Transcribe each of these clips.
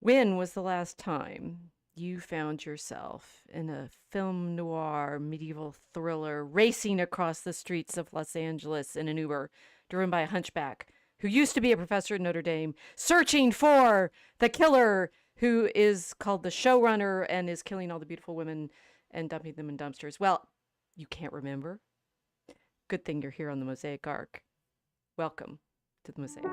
When was the last time you found yourself in a film noir medieval thriller racing across the streets of Los Angeles in an Uber driven by a hunchback who used to be a professor at Notre Dame, searching for the killer who is called the Showrunner and is killing all the beautiful women and dumping them in dumpsters? Well, you can't remember? Good thing you're here on the Mosaic Arc. Welcome to the Mosaic.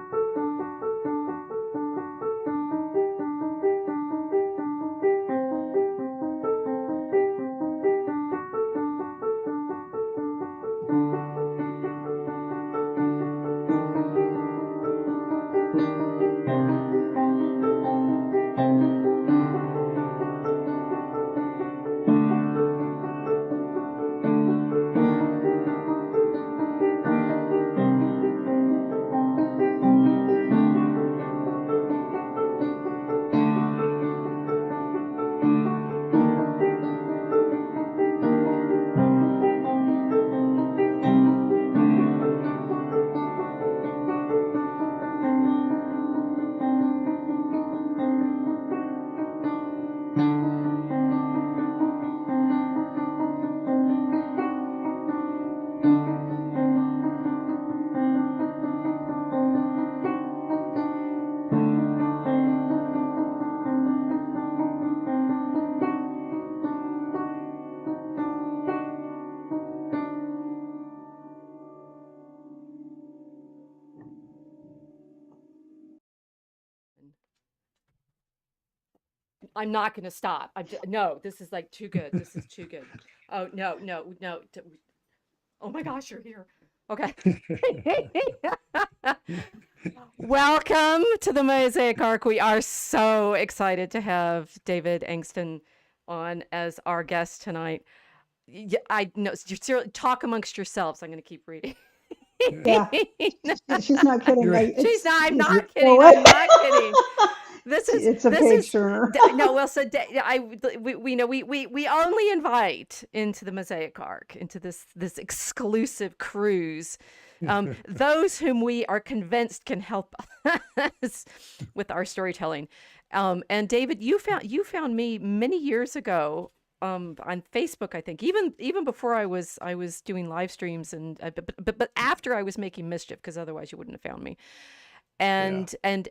I'm not going to stop. No, this is like too good. This is too good. Oh, no, no, no. Oh my gosh, you're here. Okay. Welcome to the Mosaic Arc. We are so excited to have David Angsten on as our guest tonight. I know, talk amongst yourselves. I'm going to keep reading. Yeah, she's not kidding. Right? She's not. I'm not kidding. I'm not kidding. It's a page turner. No, well, so we only invite into the Mosaic Arc, into this exclusive cruise, those whom we are convinced can help us with our storytelling. And David, you found me many years ago on Facebook, I think, even before I was doing live streams, and but after I was making mischief, because otherwise you wouldn't have found me. And I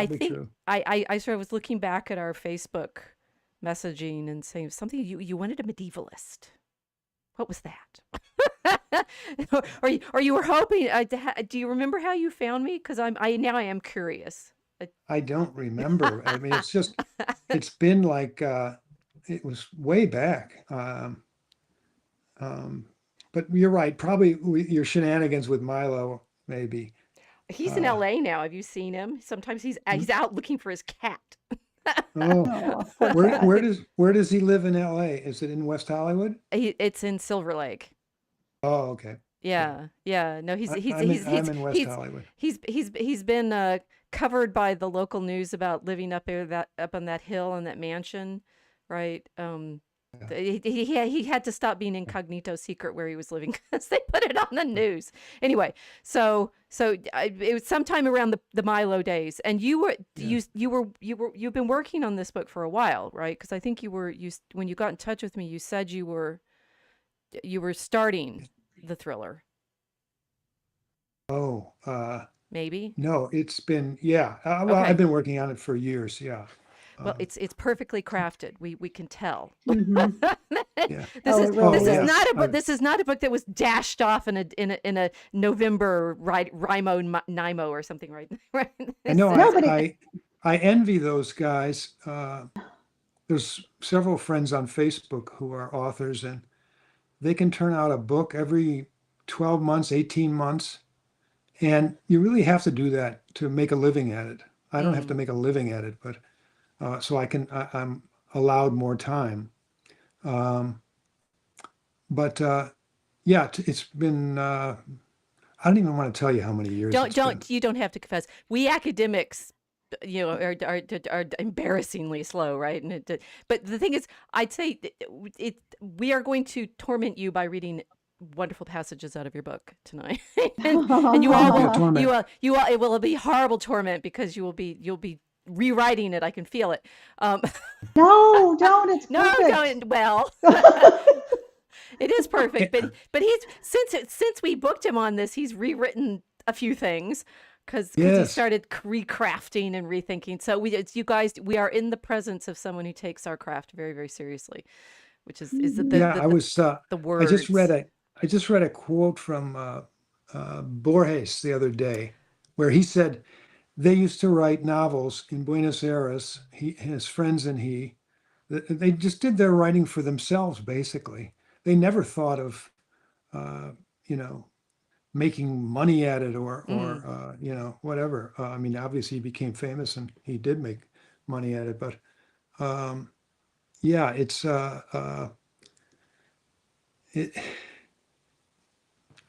think I sort of was looking back at our Facebook messaging and saying something. You wanted a medievalist. What was that? or you were hoping? Do you remember how you found me? Because I am curious. I don't remember. I mean, it's been like it was way back. But you're right. Probably your shenanigans with Milo, maybe. He's in LA now. Have you seen him? Sometimes he's out looking for his cat. Oh, where does he live in LA? Is it in West Hollywood? It's in Silver Lake. Oh, okay. Yeah. No, he's in West Hollywood. He's been covered by the local news about living up on that hill in that mansion, right? He had to stop being incognito secret where he was living because they put it on the news. Anyway, so it was sometime around the Milo days, and you've been working on this book for a while, right? Because I think when you got in touch with me, you said you were starting the thriller. Oh, maybe. No, it's been well, okay. I've been working on it for years. Yeah. Well, it's perfectly crafted. We can tell. Mm-hmm. Yeah. This is not a book that was dashed off in a November Nimo or something, right? I know. I envy those guys. There's several friends on Facebook who are authors, and they can turn out a book every 12 months, 18 months, and you really have to do that to make a living at it. I don't have to make a living at it, but. So I'm allowed more time. It's been, I don't even want to tell you how many years. You don't have to confess. We academics, are embarrassingly slow, right? But the thing is, I'd say we are going to torment you by reading wonderful passages out of your book tonight. and you all will, it will be horrible torment because you'll be rewriting it. I can feel it. No, don't. It's No, perfect. well, it is perfect. But he's since we booked him on this, he's rewritten a few things because he Yes. started recrafting and rethinking. So you guys, we are in the presence of someone who takes our craft very, very seriously, which is Yeah, I was. the I just read words. I just read a quote from Borges the other day, where he said they used to write novels in Buenos Aires. His friends and he, they just did their writing for themselves. Basically, they never thought of, uh, you know, making money at it Mm. or whatever. I mean, obviously he became famous and he did make money at it, but um, yeah, it.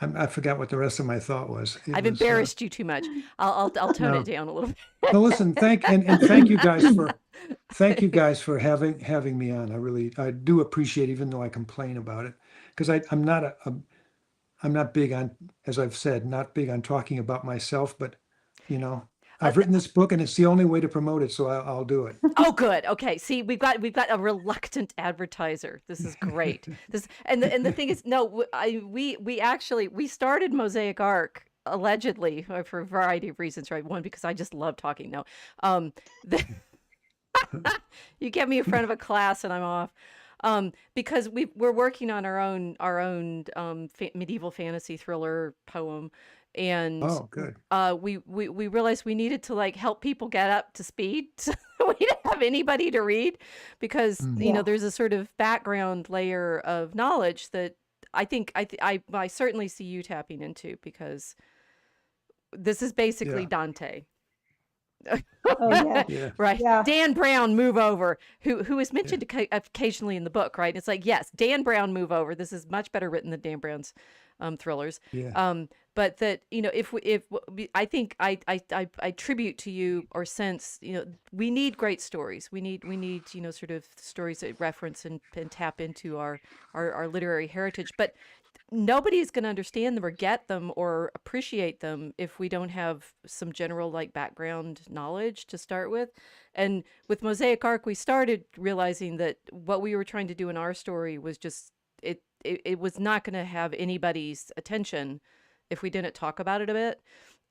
I forgot what the rest of my thought was. It I've was embarrassed you too much. I'll tone it no. down a little No, listen, thank you guys for having me on. I do appreciate, even though I complain about it, because I'm not big on, as I've said, not big on talking about myself, but you know, bit. I've written this book and it's the only way to promote it, so I'll do it. Oh, good. Okay. See, we've got a reluctant advertiser. This is great. This and the thing is, no, we actually we started Mosaic Arc allegedly for a variety of reasons, right? One, because I just love talking. No, the, you get me in front of a class and I'm off. Because we're working on our own medieval fantasy thriller poem, and Oh, good. we realized we needed to like help people get up to speed. So we didn't have anybody to read because Mm. Yeah. there's a sort of background layer of knowledge that I think I certainly see you tapping into, because this is basically Yeah, Dante. Oh, yeah. yeah, Right. Yeah. Dan Brown, move over, who is yeah, mentioned occasionally in the book, right? It's like, yes, Dan Brown, move over. This is much better written than Dan Brown's thrillers. yeah, But that, I think I tribute to you, or sense, we need great stories. We need sort of stories that reference and tap into our literary heritage. But nobody's going to understand them or get them or appreciate them if we don't have some general like background knowledge to start with. And with Mosaic Arc, we started realizing that what we were trying to do in our story was just it was not going to have anybody's attention if we didn't talk about it a bit.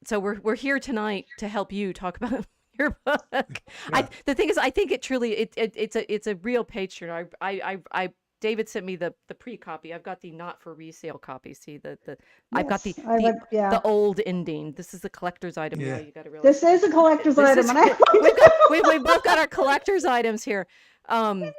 So we're here tonight to help you talk about your book. yeah. The thing is, I think it truly it's a real page turner. I David sent me the pre-copy. I've got the not for resale copy. See the I've got Yes. I read. Yeah. the old ending. This is the collector's item now. Yeah. You got to realize This is a collector's this item, is and I we've both got our collector's items here. I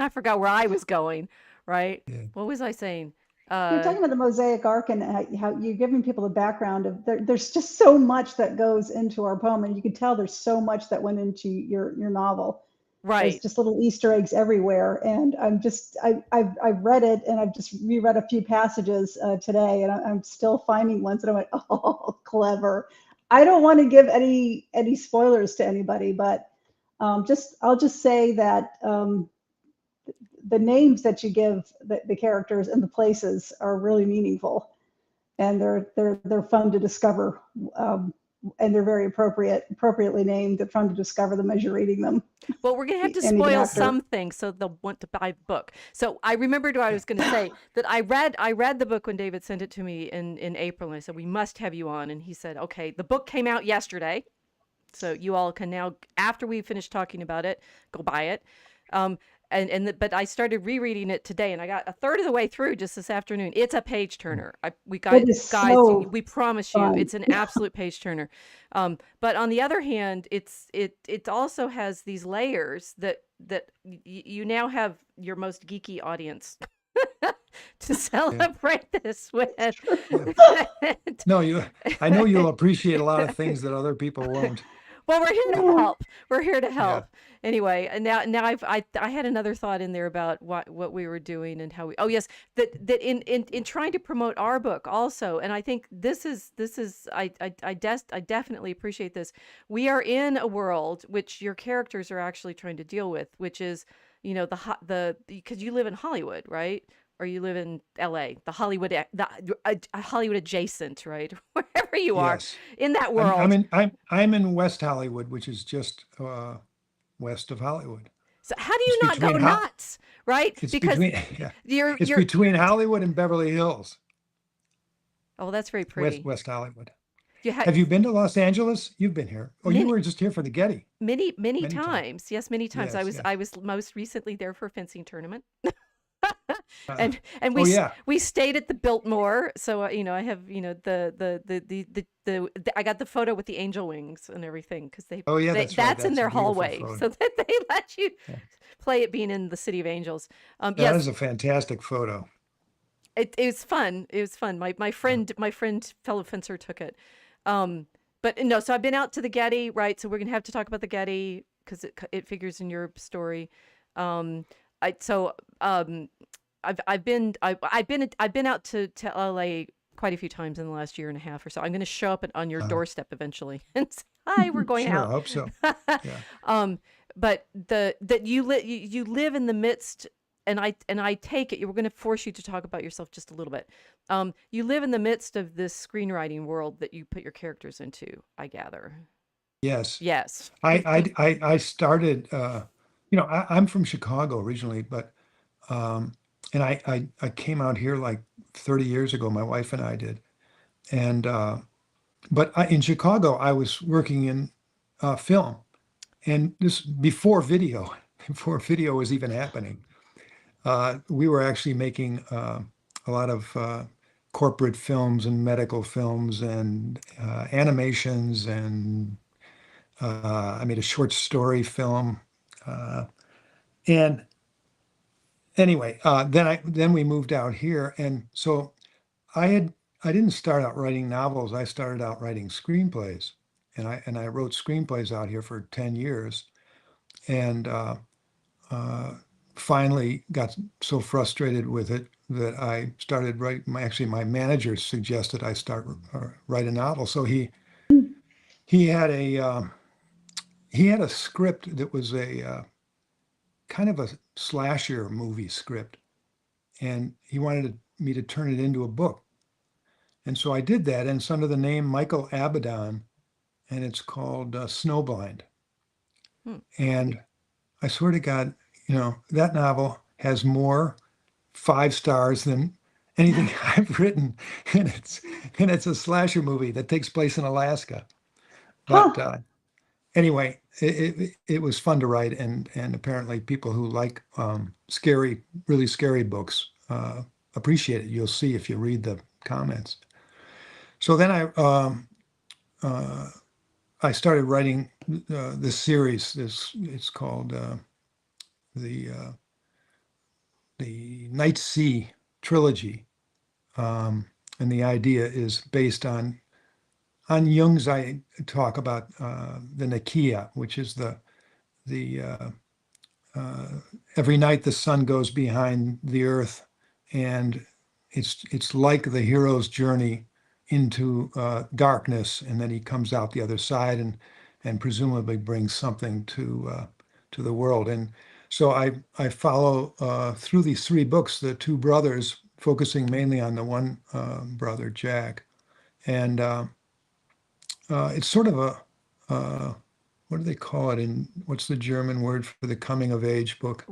forgot where I was going. Right? Yeah. What was I saying? You're talking about the Mosaic Arc and how you're giving people the background of there's just so much that goes into our poem, and you can tell there's so much that went into your novel. There's Right. just little Easter eggs everywhere, and I've read it, and I've just reread a few passages today, and I'm still finding ones that I went, oh, clever. I don't want to give any spoilers to anybody, but I'll just say that the names that you give the characters and the places are really meaningful, and they're fun to discover, and they're very appropriately named. They're fun to discover them as you're reading them. Well, we're gonna have to And even spoil after. some things so they'll want to buy the book. So I remembered what I was gonna say, that I read the book when David sent it to me in April, and I said we must have you on, and he said, okay, the book came out yesterday, so you all can now, after we finish talking about it, go buy it. But I started rereading it today, and I got a third of the way through just this afternoon. It's a page turner. It is Guys, so we promise you, fun. it's an absolute page turner. But on the other hand, it also has these layers that you now have your most geeky audience to celebrate this with. Yeah. No, I know you'll appreciate a lot of things that other people won't. Well, we're here to help. We're here to Yeah. help. Anyway, and now I had another thought in there about what we were doing and how we. Oh yes, that in trying to promote our book also, and I think this is I definitely appreciate this. We are in a world which your characters are actually trying to deal with, which is the because you live in Hollywood, right? or you live in LA, the Hollywood, Hollywood adjacent, right? Wherever you are Yes. in that I'm world. I'm in West Hollywood, which is just west of Hollywood. So how do It's you not go between nuts, right? it's Because between yeah. It's you're between Hollywood and Beverly Hills, oh, that's very pretty. West Hollywood. You had Have you been to Los Angeles? You've been here. Oh, you many were just here for the Getty many many times. times. Yes, many times. Yes, yes. I was most recently there for a fencing tournament. Uh, And oh yeah. we stayed at the Biltmore, so I have I got the photo with the angel wings and everything because Oh yeah, they that's right. that's in That's a their beautiful hallway, photo. so that they let you Yeah. play it being in the City of Angels. That Yes, is a fantastic photo. it was fun. It was fun. My friend fellow fencer took it. But no, so I've been out to the Getty, right? So we're gonna have to talk about the Getty because it figures in your story. I so I've been out to LA quite a few times in the last year and a half or so. I'm going to show up on your Uh, doorstep eventually and say, hi, we're going sure, I out. hope so. Yeah. But that you live in the midst, and I take it we're going to force you to talk about yourself just a little bit. You live in the midst of this screenwriting world that you put your characters into, I gather. Yes. Yes. I started I'm from Chicago originally, but and I came out here like 30 years ago, my wife and I did. And but in Chicago I was working in film, and this before video, before video was even happening. We were actually making a lot of corporate films and medical films and animations, and I made a short story film. And anyway, then we moved out here, and so I didn't start out writing novels. I started out writing screenplays, and I wrote screenplays out here for 10 years, and uh, finally got so frustrated with it that I started writing. My manager suggested I start write a novel. So he had a script that was a kind of a slasher movie script, and he wanted me to turn it into a book. And so I did that, and it's under the name Michael Abaddon, and it's called Snowblind. Hmm. And I swear to God, that novel has more 5 stars than anything I've written, and it's a slasher movie that takes place in Alaska. But anyway, it was fun to write, and apparently people who like really scary books appreciate it. You'll see if you read the comments. So then I started writing this series. It's called the Night Sea trilogy, and the idea is based on Jung's. I talk about the Nakia, which is the every night the sun goes behind the earth, and it's like the hero's journey into darkness, and then he comes out the other side and presumably brings something to the world. And so I follow through these 3 books the 2 brothers, focusing mainly on the one brother, Jack, and it's sort of what do they call it what's the German word for the coming of age book?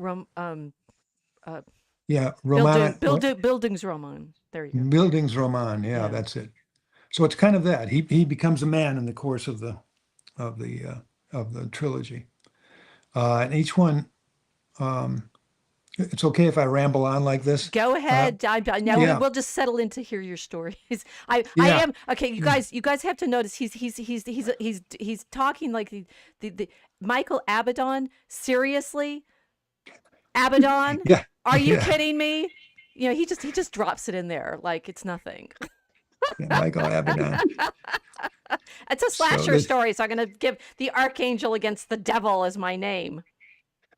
Yeah, Bildungsroman. There you go. Bildungsroman. Yeah, Yeah. that's it. So it's kind of that. He becomes a man in the course of the trilogy, and each one. It's okay if I ramble on like this. Go ahead. Now yeah. we'll just settle in to hear your stories. I Yeah. am okay. You guys have to notice he's talking like the Michael Abaddon. Seriously, Abaddon? Yeah. Are you Yeah. kidding me? He just drops it in there like it's nothing. Yeah, Michael Abaddon. It's a slasher story, so I'm going to give the archangel against the devil as my name.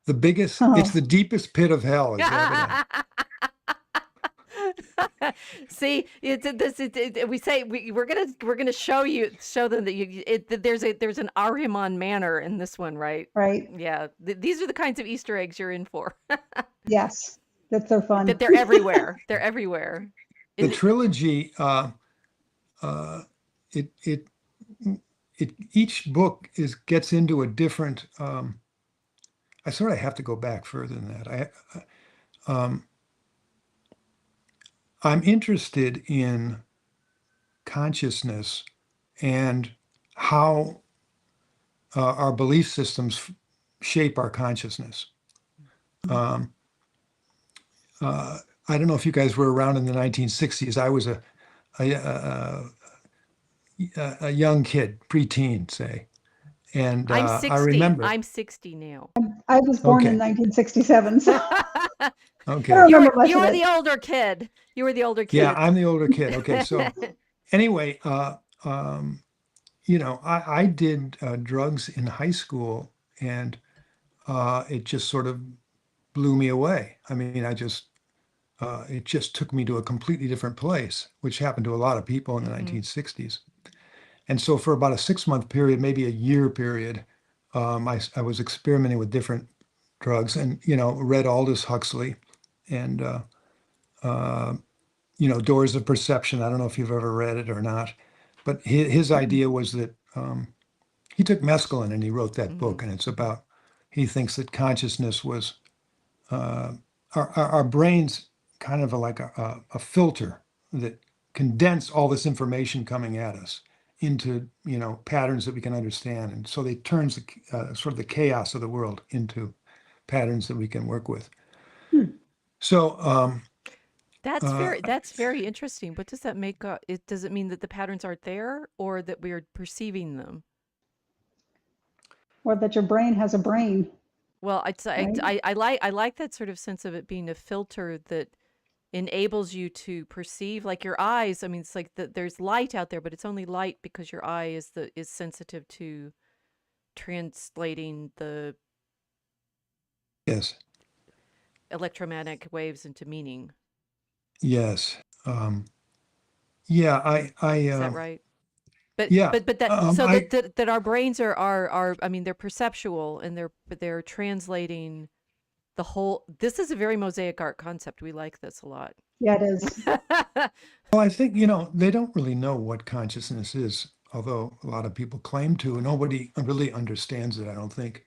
The biggest, it's the deepest pit of hell. Is Abaddon. See, we say we're gonna show them that there's an Ahriman manor in this one, right? Right. Yeah, these are the kinds of Easter eggs you're in for. Yes. That's so fun. that they're everywhere. They're everywhere. The trilogy, it it each book gets into a different. I sort of have to go back further than that. I'm interested in consciousness and how our belief systems shape our consciousness. I don't know if you guys were around in the 1960s. I was a young kid, preteen, say, and I'm 60. I remember. I'm 60 now. I was born in Okay. 1967, so Okay. I don't remember much You of were it. the older kid. You were the older kid. Yeah, I'm the older kid. Okay, so anyway, I did drugs in high school, and it just sort of blew me away. I mean, it just took me to a completely different place, which happened to a lot of people in the 1960s. And so for about a 6-month period, maybe a year period, I was experimenting with different drugs and, read Aldous Huxley and, Doors of Perception. I don't know if you've ever read it or not, but his idea was that he took mescaline and he wrote that book. And it's about, he thinks that consciousness was, our brains kind of like a filter that condense all this information coming at us into patterns that we can understand, and so they turns sort of the chaos of the world into patterns that we can work with. So that's very interesting. What does that make? Does it mean that the patterns aren't there, or that we are perceiving them? Or that your brain has a brain. Well, Right? I like that sort of sense of it being a filter that enables you to perceive, like your eyes. I mean, it's like there's light out there, but it's only light because your eye is sensitive to translating the yes, electromagnetic waves into meaning. yes, yeah. Is that right? But Yeah, but that so I that our brains are I mean, they're perceptual, and they're translating the whole. This is a very mosaic art concept. We like this a lot. Yeah, it is. well, I think they don't really know what consciousness is, although a lot of people claim to. Nobody really understands it, I don't think.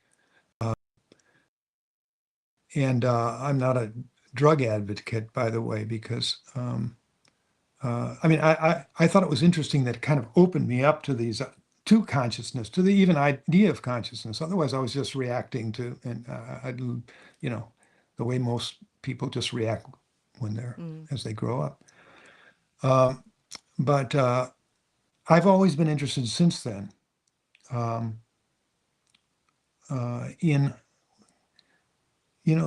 And I'm not a drug advocate, by the way, because I mean, I thought it was interesting that it kind of opened me up to these to consciousness, to the even idea of consciousness. Otherwise, I was just reacting to, and the way most people just react when they're as they grow up. But I've always been interested since then in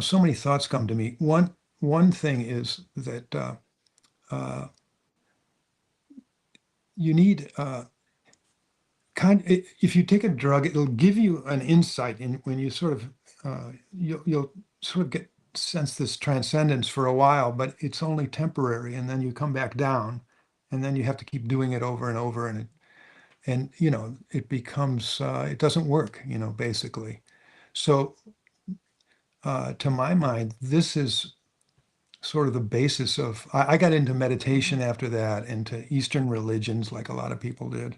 so many thoughts come to me. One thing is that you need if you take a drug, it'll give you an insight in when you sort of you'll sort of sense this transcendence for a while, but it's only temporary, and then you come back down, and then you have to keep doing it over and over, and it becomes it doesn't work, basically. So to my mind, this is sort of the basis of, I got into meditation after that, into Eastern religions, like a lot of people did.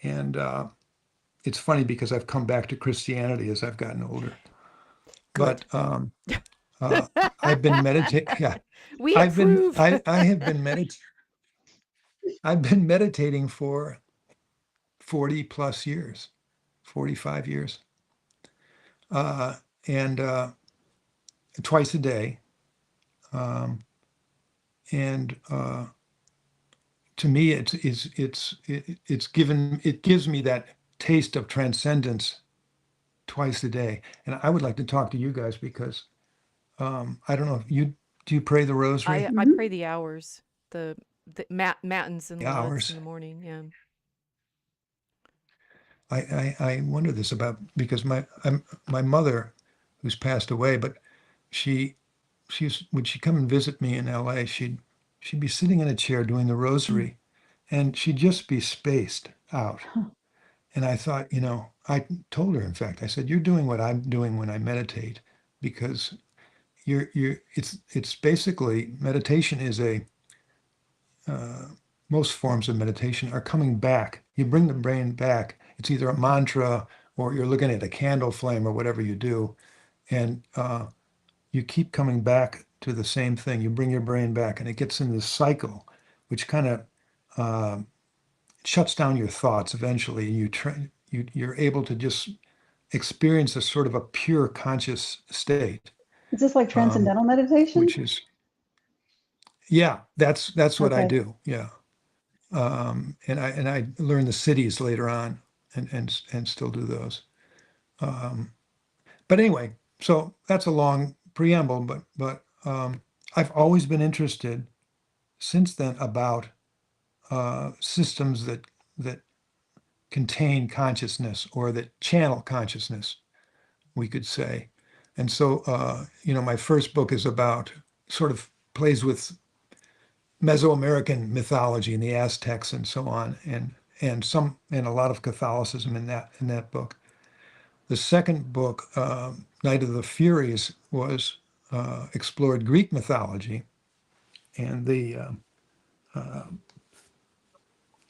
And it's funny because I've come back to Christianity as I've gotten older. Good. But I've been meditating. Yeah, We approve. I have been I've been meditating for 40 plus years, 45 years. And twice a day. And to me, it gives me that taste of transcendence twice a day. And I would like to talk to you guys because I don't know if do you pray the rosary? I pray the hours, the matins and lauds in the morning. Yeah. I wonder this about because my mother, who's passed away, but when she come and visit me in LA, she'd be sitting in a chair doing the rosary, and she'd just be spaced out. And I thought, I told her, in fact, I said, you're doing what I'm doing when I meditate, because it's basically meditation is most forms of meditation are coming back. You bring the brain back. It's either a mantra or you're looking at a candle flame or whatever you do. And you keep coming back to the same thing. You bring your brain back and it gets in this cycle, which kind of shuts down your thoughts eventually. And you're able to just experience a sort of a pure conscious state. Is this like transcendental meditation? Which is, yeah, that's what I Okay. do. Yeah. And I learned the cities later on and still do those. But anyway, so that's a long preamble, but I've always been interested since then about systems that contain consciousness or that channel consciousness, we could say. And so, my first book is about, sort of plays with Mesoamerican mythology and the Aztecs and so on, and a lot of Catholicism in that book. The second book, Night of the Furies, was explored Greek mythology and the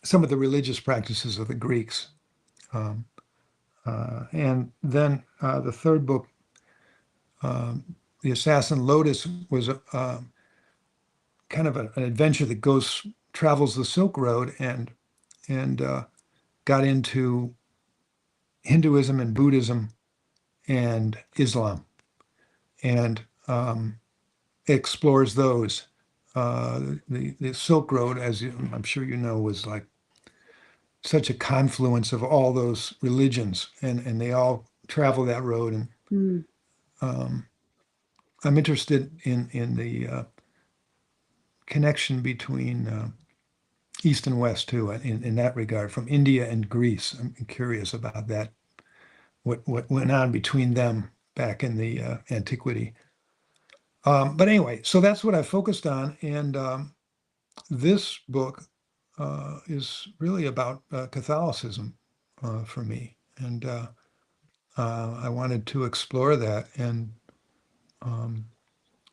some of the religious practices of the Greeks. And then the third book, The Assassin Lotus, was kind of an adventure that travels the Silk Road and got into Hinduism and Buddhism and Islam, and explores those. The Silk Road, I'm sure you know, was like such a confluence of all those religions, and they all travel that road. And I'm interested in the connection between East and West too, in that regard, from India and Greece. I'm curious about that, what went on between them back in the antiquity. But anyway, so that's what I focused on, and this book is really about Catholicism for me, and I wanted to explore that, and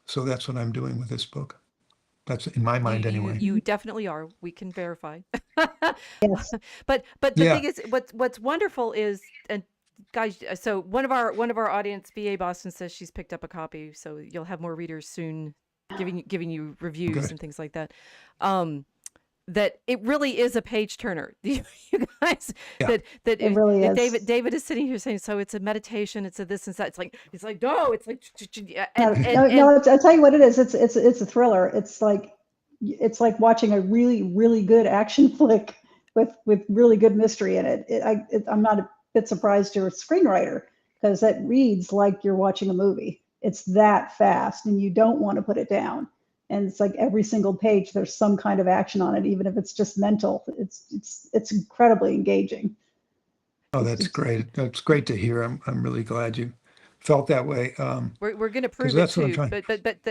so that's what I'm doing with this book. That's in my mind, anyway. You definitely are. We can verify. Yes. But the Yeah. thing is, what's wonderful is, and guys, so one of our audience, BA Boston, says she's picked up a copy, so you'll have more readers soon, giving you reviews Good. and things like that. That it really is a page turner. You guys, Yeah. that It really if is. David is sitting here saying, so it's a meditation, it's a this and that. It's like no, it's like No, I'll tell you what it is. It's a thriller. It's like watching a really, really good action flick with really good mystery in it. I'm not a bit surprised you're a screenwriter, because it reads like you're watching a movie. It's that fast, and you don't want to put it down. And it's like every single page, there's some kind of action on it, even if it's just mental. It's incredibly engaging. Oh, that's great. That's great to hear. I'm really glad you felt that way. we're going to prove it that's what I'm too. trying- But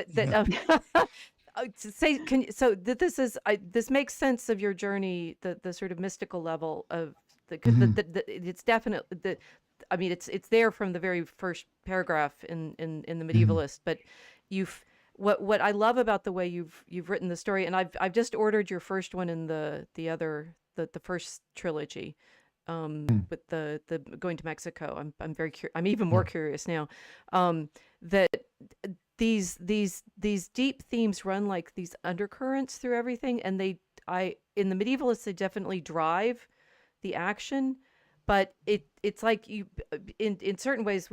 to say, this is this makes sense of your journey, the sort of mystical level of because it's definitely I mean, it's there from the very first paragraph in the Medievalist, but what I love about the way you've written the story, and I've just ordered your first one in the first trilogy, with the going to Mexico. I'm very I'm even more curious now, that these deep themes run like these undercurrents through everything, and in the Medievalists, they definitely drive the action, but it's like you in certain ways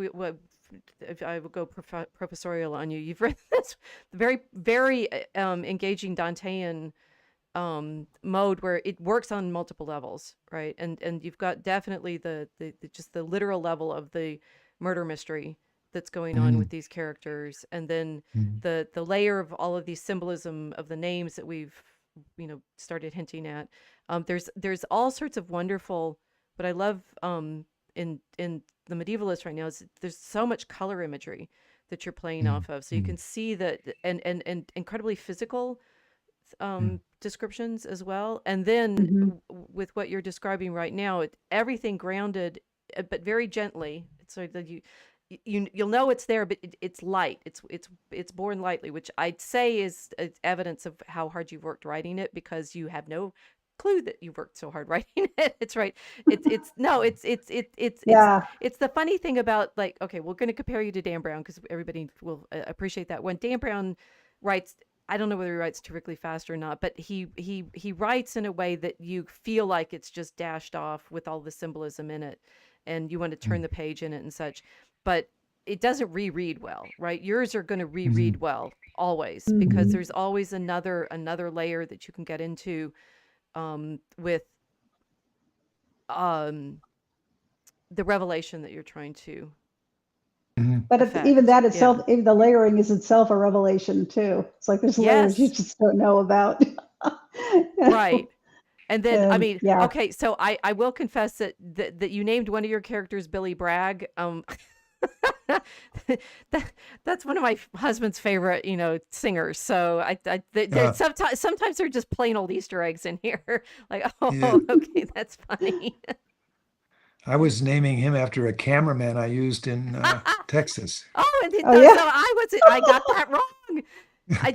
if I will go professorial on you. You've read this very, very engaging Dantean mode where it works on multiple levels, right? And you've got definitely the just the literal level of the murder mystery that's going on with these characters, and then the layer of all of these symbolism of the names that we've started hinting at. There's all sorts of wonderful. What I love in the Medievalist right now is there's so much color imagery that you're playing off of, so you can see that, and incredibly physical descriptions as well. And then with what you're describing right now, everything grounded, but very gently. It's sort of you'll know it's there, but it's light. It's born lightly, which I'd say is evidence of how hard you've worked writing it, because you have no clue that you've worked so hard writing it. It's right. It's no, Yeah. it's the funny thing about, like, okay, we're going to compare you to Dan Brown because everybody will appreciate that. When Dan Brown writes, I don't know whether he writes terrifically fast or not, but he writes in a way that you feel like it's just dashed off with all the symbolism in it, and you want to turn the page in it and such. But it doesn't reread well, right? Yours are going to reread well always, because there's always another layer that you can get into with the revelation that you're trying to But affect. even that itself, even the layering is itself a revelation too. It's like there's layers you Yes, just don't know about. right. And then, I mean, Yeah. okay, so I will confess that you named one of your characters Billy Bragg. That's one of my husband's favorite, singers. So sometimes they're just plain old Easter eggs in here. Like, Yeah. okay, that's funny. I was naming him after a cameraman I used in Texas. Oh, yeah. So I got that wrong.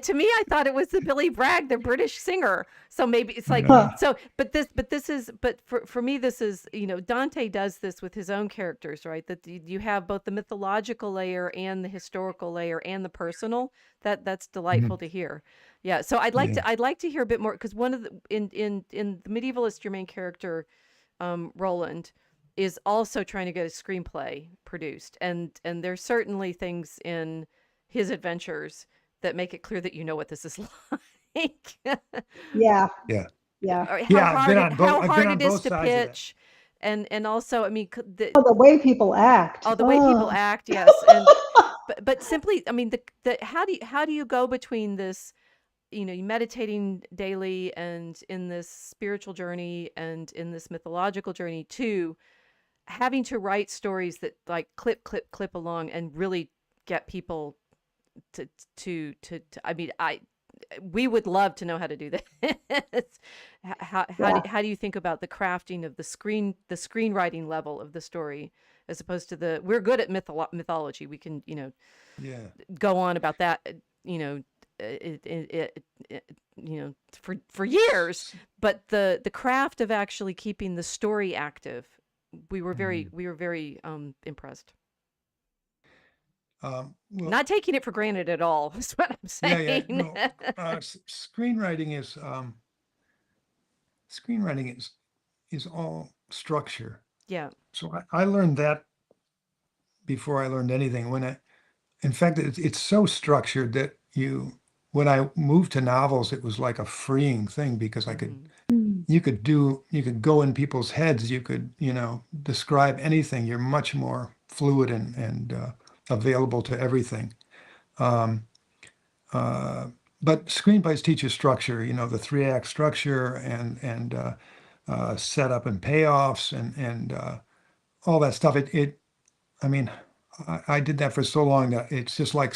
To me, I thought it was the Billy Bragg, the British singer. So maybe it's like, Yeah. but for me, this is, Dante does this with his own characters, right? That you have both the mythological layer and the historical layer and the personal. That's delightful to hear. Yeah. So I'd like to hear a bit more, because one of the, in the Medievalist, your main character, Roland, is also trying to get a screenplay produced. And there's certainly things in his adventures that make it clear that you know what this is like. Yeah. Yeah. Yeah. Or Yeah, I've been on both. how I've hard been on it is both to sides of that. pitch, and also, I mean, Oh, the way people act. the way people act, yes, and but simply, I mean, the how do you go between this, meditating daily and in this spiritual journey and in this mythological journey, to having to write stories that, like, clip along and really get people to I mean, we would love to know how to do this. How do you think about the crafting of the screenwriting level of the story, as opposed to we're good at mythology. We can, Yeah. go on about that, for years, but the craft of actually keeping the story active, we were very impressed. Well, Not taking it for granted at all is what I'm yeah, saying. no, screenwriting is all structure. Yeah. So I learned that before I learned anything. In fact, it's so structured that when I moved to novels, it was like a freeing thing, because you could go in people's heads, you could, describe anything. You're much more fluid and available to everything. But screenplays teach you structure, the 3-act structure and setup and payoffs and all that stuff. I mean, I did that for so long that it's just like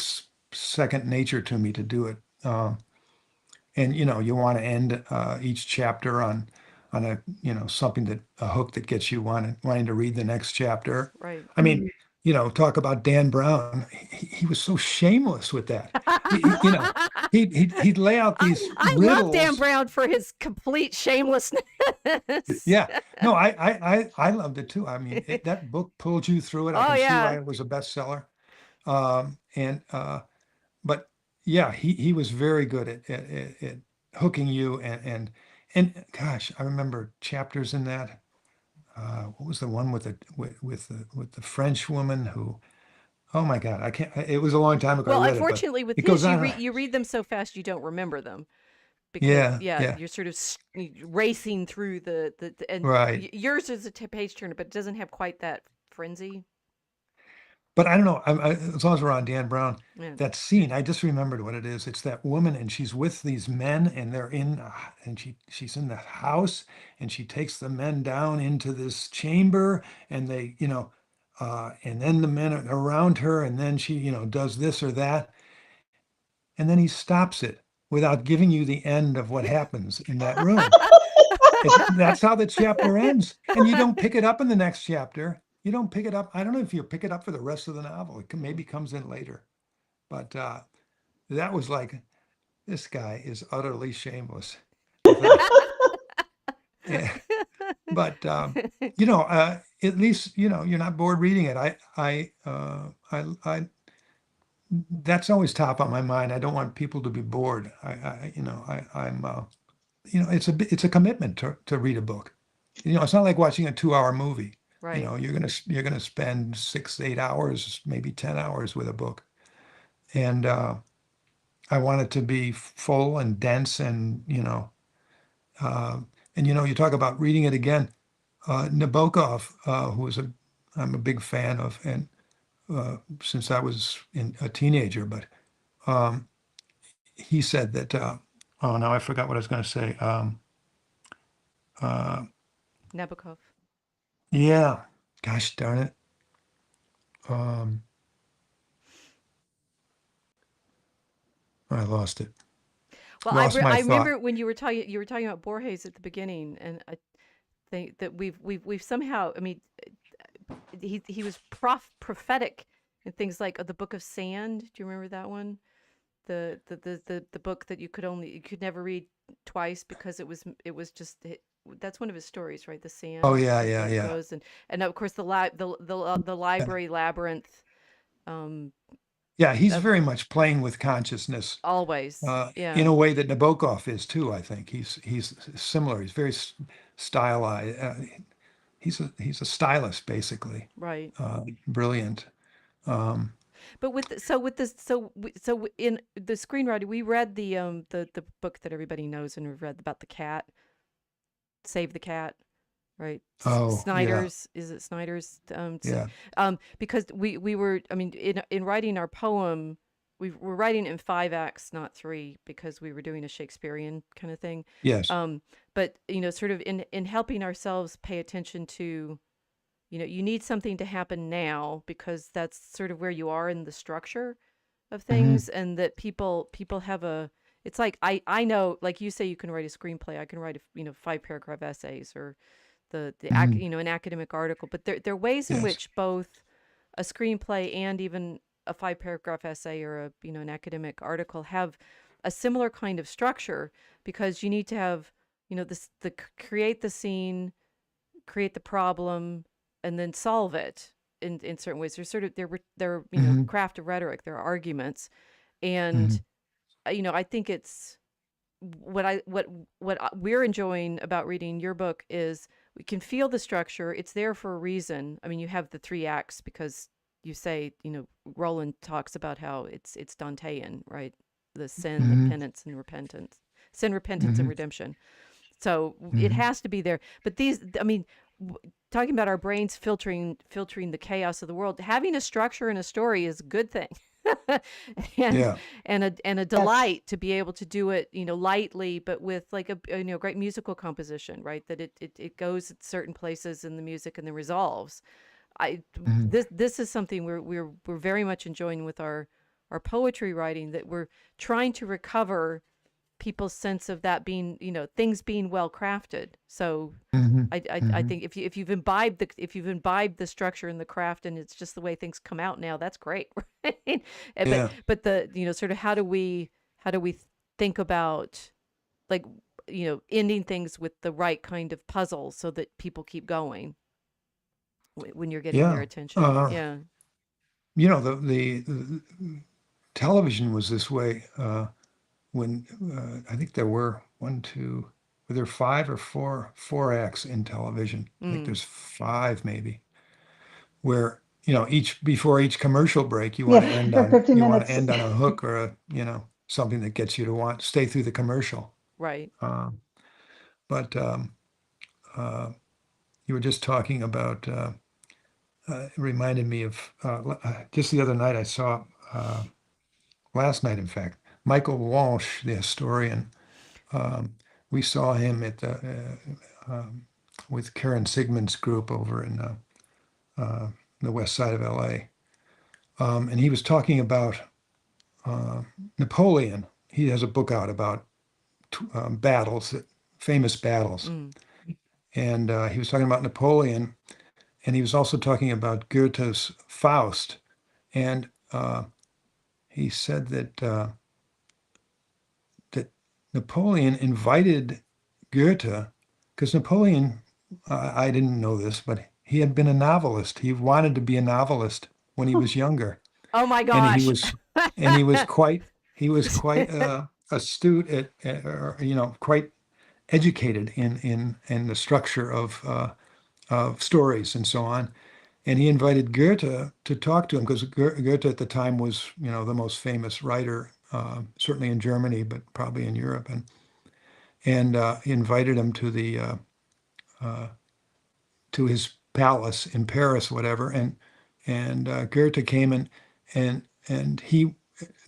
second nature to me to do it. And you want to end each chapter on a something a hook that gets you wanting to read the next chapter. Right. I mean, talk about Dan Brown. He was so shameless with that. He'd lay out these I riddles. love Dan Brown for his complete shamelessness. Yeah, no, I loved it too. I mean, that book pulled you through it. I can see why it was a bestseller. But yeah, he was very good at hooking you and gosh, I remember chapters in that. What was the one with the French woman who? Oh my God, I can't. It was a long time ago. Well, I read unfortunately, it, with it this, goes on. you read them so fast you don't remember them, because Yeah. you're sort of racing through and Right. yours is a page turner, but it doesn't have quite that frenzy. But I don't know. As long as we're on Dan Brown, Yeah. that scene, I just remembered what it is. It's that woman, and she's with these men, and they're and she's in the house, and she takes the men down into this chamber, and they, and then the men are around her, and then she, does this or that, and then he stops it without giving you the end of what happens in that room. That's how the chapter ends, and you don't pick it up in the next chapter. you don't pick it up. I don't know if you pick it up for the rest of the novel. Maybe comes in later, but that was like, this guy is utterly shameless. I thought, yeah. But at least you're not bored reading it. That's always top on my mind. I don't want people to be bored. It's a commitment to read a book. It's not like watching a 2-hour movie. Right. You're gonna spend 6, 8 hours, maybe 10 hours with a book, and I want it to be full and dense, and you talk about reading it again. Nabokov, I'm a big fan of, and since I was a teenager, but he said that. Oh no, I forgot what I was going to say. Nabokov. Yeah, gosh darn it. I lost it. Well, Lost my I thought. remember when you were talking about Borges at the beginning, and I think that we've somehow, I mean, he was prophetic in things like the Book of Sand. Do you remember that one? The book that you could never read twice because it was just that's one of his stories, right? The Sand. Oh yeah, that yeah, it yeah. goes, and of course the library labyrinth. Yeah, he's very much playing with consciousness Always. Yeah. in a way that Nabokov is too. I think he's similar. He's very stylized. He's a stylist basically. Right. Brilliant. But in the screenwriting, we read the book that everybody knows, and we've read about the cat, Save the Cat, right? Oh, Snyder's, is it Snyder's? Yeah. Because we were, I mean, in writing our poem, we were writing in 5 acts, not 3, because we were doing a Shakespearean kind of thing. Yes. But sort of in helping ourselves pay attention to, you need something to happen now because that's sort of where you are in the structure of things, and that people have it's like, I know, like you say, you can write a screenplay. I can write 5-paragraph essays, or an academic article, but there are ways in Yes. which both a screenplay and even a 5-paragraph essay or an academic article have a similar kind of structure, because you need to have create the scene, create the problem, and then solve it in certain ways. There's sort of there craft of rhetoric, there are arguments, and I think it's what we're enjoying about reading your book is we can feel the structure. It's there for a reason. I mean, you have the 3 acts because you say, Roland talks about how it's Dantean, right? The sin, the penance, and repentance. Sin, repentance, and redemption. So it has to be there. But these, I mean, talking about our brains filtering the chaos of the world, having a structure in a story is a good thing. and a delight to be able to do it, lightly, but with like a great musical composition, right? That it goes at certain places in the music and then resolves. This is something we're very much enjoying with our poetry writing, that we're trying to recover people's sense of that being, things being well crafted. So I think if you've imbibed the structure and the craft, and it's just the way things come out now, that's great, right? But the sort of how do we think about, like, ending things with the right kind of puzzle so that people keep going when you're getting their attention. The television was this way when I think there were were there 5 or 4 acts in television? I think there's 5 maybe, where before each commercial break you want to end on 15 minutes. a hook, or something that gets you to want to stay through the commercial. Right. But you were just talking about. It reminded me of just the other night I saw, last night in fact, Michael Walsh, the historian. We saw him at with Karen Sigmund's group over in the west side of LA. And he was talking about Napoleon. He has a book out about battles, famous battles. And he was talking about Napoleon, and he was also talking about Goethe's Faust, and he said that that Napoleon invited Goethe, because Napoleon, I didn't know this, but he had been a novelist. He wanted to be a novelist when he was younger, Oh my and he gosh. was and he was quite astute or, quite educated in the structure of stories and so on. And he invited Goethe to talk to him, because Goethe at the time was, the most famous writer, certainly in Germany, but probably in Europe. And he invited him to his palace in Paris, whatever. And Goethe came, and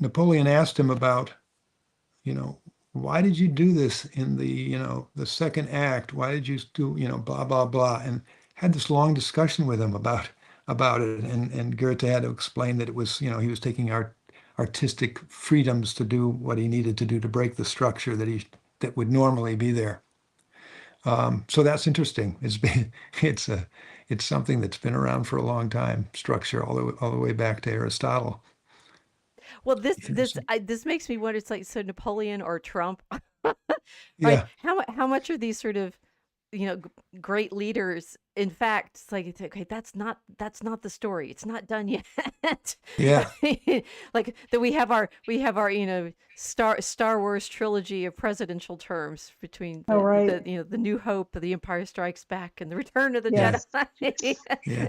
Napoleon asked him about, why did you do this in the second act? Why did you do, blah, blah, blah, and had this long discussion with him about it. And Goethe had to explain that it was, he was taking artistic freedoms to do what he needed to do to break the structure that would normally be there. So that's interesting. It's something that's been around for a long time, structure all the way back to Aristotle. Well, this makes me wonder. It's like, so Napoleon or Trump, right? Yeah, How much are these sort of, great leaders? In fact, it's like, okay, that's not the story. It's not done yet. yeah, Like that we have our Star Wars trilogy of presidential terms between Oh, right. the New Hope, The Empire Strikes Back, and the Return of the Yes. Jedi. yeah,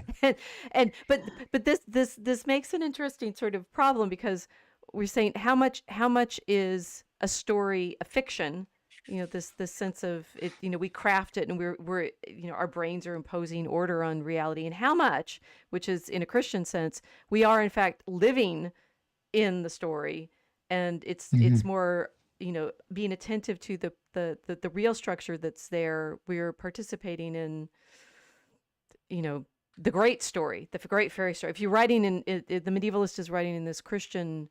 But this makes an interesting sort of problem, because we're saying how much is a story a fiction, this sense of it, we craft it, and we're our brains are imposing order on reality, and how much, which is in a Christian sense, we are in fact living in the story, and it's mhm, more, being attentive to the real structure that's there. We're participating in, the great story, the great fairy story. If you're writing the medievalist is writing in this Christian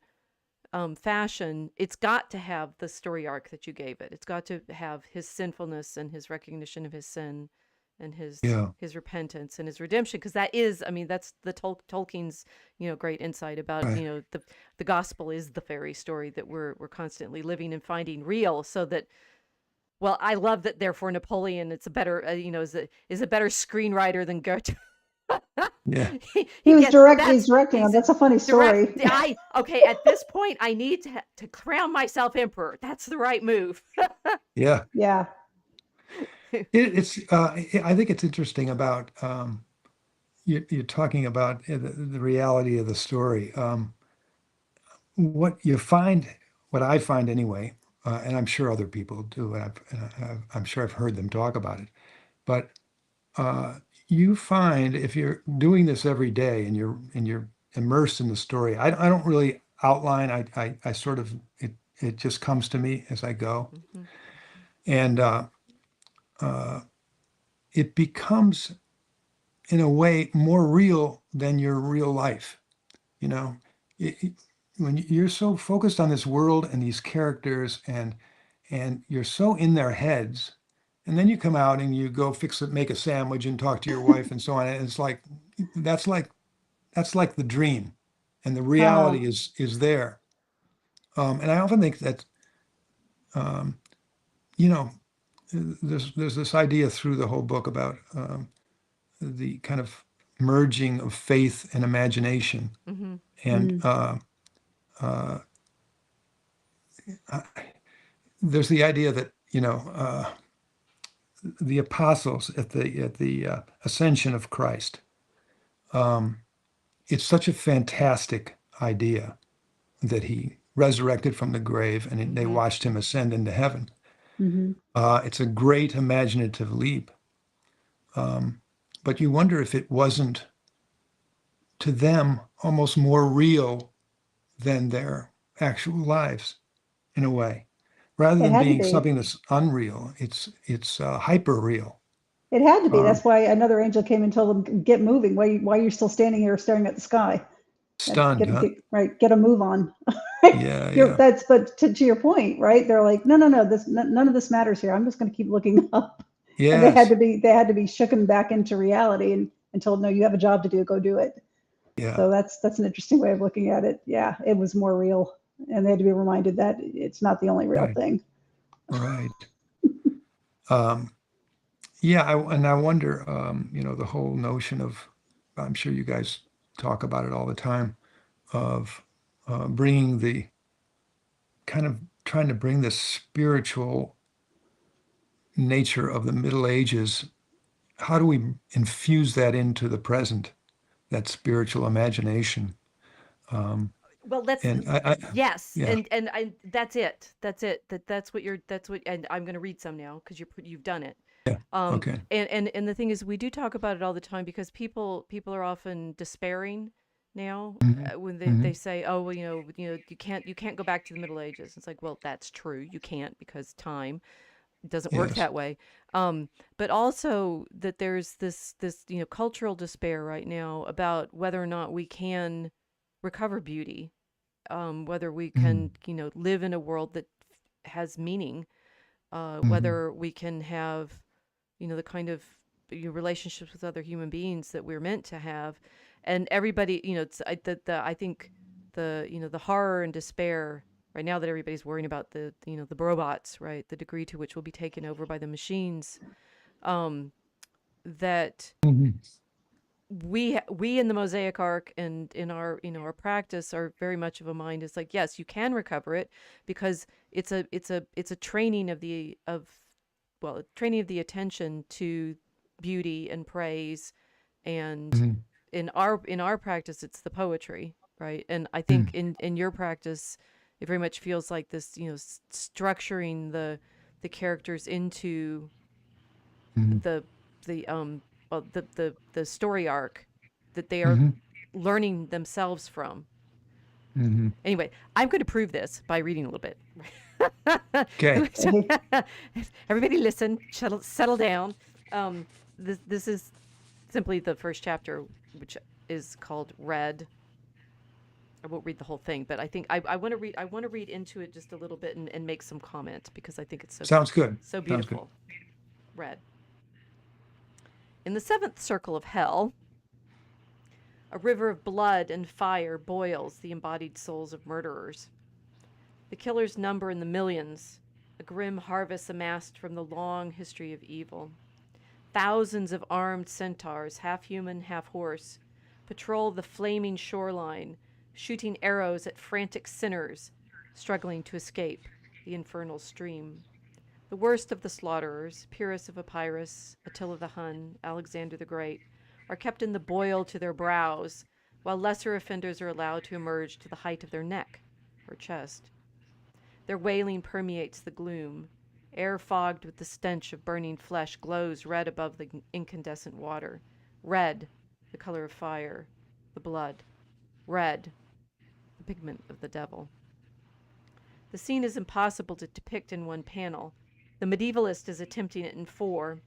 fashion, it's got to have the story arc that you gave it. It's got to have his sinfulness and his recognition of his sin, and yeah, his repentance and his redemption, because that is, I mean, that's the Tolkien's great insight about, right, the gospel is the fairy story that we're constantly living and finding real. So that, well, I love that. Therefore, Napoleon, it's a better is a better screenwriter than Goethe. yeah, He was That's he's directing them. he's That's a funny story. okay, at this point I need to crown myself emperor. That's the right move. yeah. Yeah. It's I think it's interesting about you're talking about the reality of the story. What you find, what I find anyway, and I'm sure other people do, and I'm sure I've heard them talk about it, but you find if you're doing this every day and you're immersed in the story, I don't really outline. I sort of it just comes to me as I go, Mhm. and uh, it becomes in a way more real than your real life. You know, when you're so focused on this world and these characters, and you're so in their heads, and then you come out and you go make a sandwich and talk to your wife and so on. And it's like that's like that's like the dream, and the reality Oh, is there. And I often think that um, you know there's this idea through the whole book about the kind of merging of faith and imagination, Mhm. and mm, uh, there's the idea that the apostles at the ascension of Christ. Um, it's such a fantastic idea that he resurrected from the grave and they Mhm. watched him ascend into heaven. hmm It's a great imaginative leap, um, but you wonder if it wasn't to them almost more real than their actual lives in a way. Rather It than had to being be. something that's unreal, it's hyper real. It had to be. Um, That's why another angel came and told them, "Get moving. Why you're still standing here staring at the sky? That's Stunned, huh? get a move on." Yeah, yeah, But to your point, right? They're like, no, no, no. None of this matters here. I'm just going to keep looking up. And yes, they had to be shooken back into reality. And and told, no, you have a job to do, go do it. Yeah. So that's an interesting way of looking at it. Yeah, it was more real. And they had to be reminded that it's not the only real Right. thing. Right. Yeah, I wonder, the whole notion of, I'm sure you guys talk about it all the time, of bringing the kind of trying to bring the spiritual nature of the Middle Ages. How do we infuse that into the present, that spiritual imagination? Well, that's And yes, yeah, and that's it. That's what and I'm going to read some now because you've done it. yeah, okay. And the thing is, we do talk about it all the time because people are often despairing now Hmm. when they Hmm. say, oh, well, you can't go back to the Middle Ages. It's like, well, that's true. You can't because time doesn't work Yes. that way. But also that there's this cultural despair right now about whether or not we can recover beauty, whether we can Mm. live in a world that has meaning, Hmm. whether we can have the kind of relationships with other human beings that we're meant to have, and everybody, it's I think the horror and despair right now that everybody's worrying about the robots, right, the degree to which we'll be taken over by the machines, um, that Hmm. we in the Mosaic Arc and in our practice are very much of a mind. It's like, yes, you can recover it because it's a training of training of the attention to beauty and praise, and Hmm. in our practice it's the poetry, right? And I think Hmm. in your practice it very much feels like this, structuring the characters into Hmm. the the story arc that they are Hmm. learning themselves from. Hmm. Anyway, I'm going to prove this by reading a little bit. Okay. Everybody listen, settle down. This is simply the first chapter, which is called Red. I won't read the whole thing, but I think I want to read into it just a little bit and make some comment because I think it's Sounds good. so Sounds good. beautiful. Red. In the seventh circle of hell, a river of blood and fire boils the embodied souls of murderers. The killers number in the millions, a grim harvest amassed from the long history of evil. Thousands of armed centaurs, half human, half horse, patrol the flaming shoreline, shooting arrows at frantic sinners struggling to escape the infernal stream. The worst of the slaughterers, Pyrrhus of Epirus, Attila the Hun, Alexander the Great, are kept in the boil to their brows, while lesser offenders are allowed to emerge to the height of their neck or chest. Their wailing permeates the gloom. Air fogged with the stench of burning flesh glows red above the incandescent water. Red, the color of fire, the blood. Red, the pigment of the devil. The scene is impossible to depict in one panel. The medievalist is attempting it in four.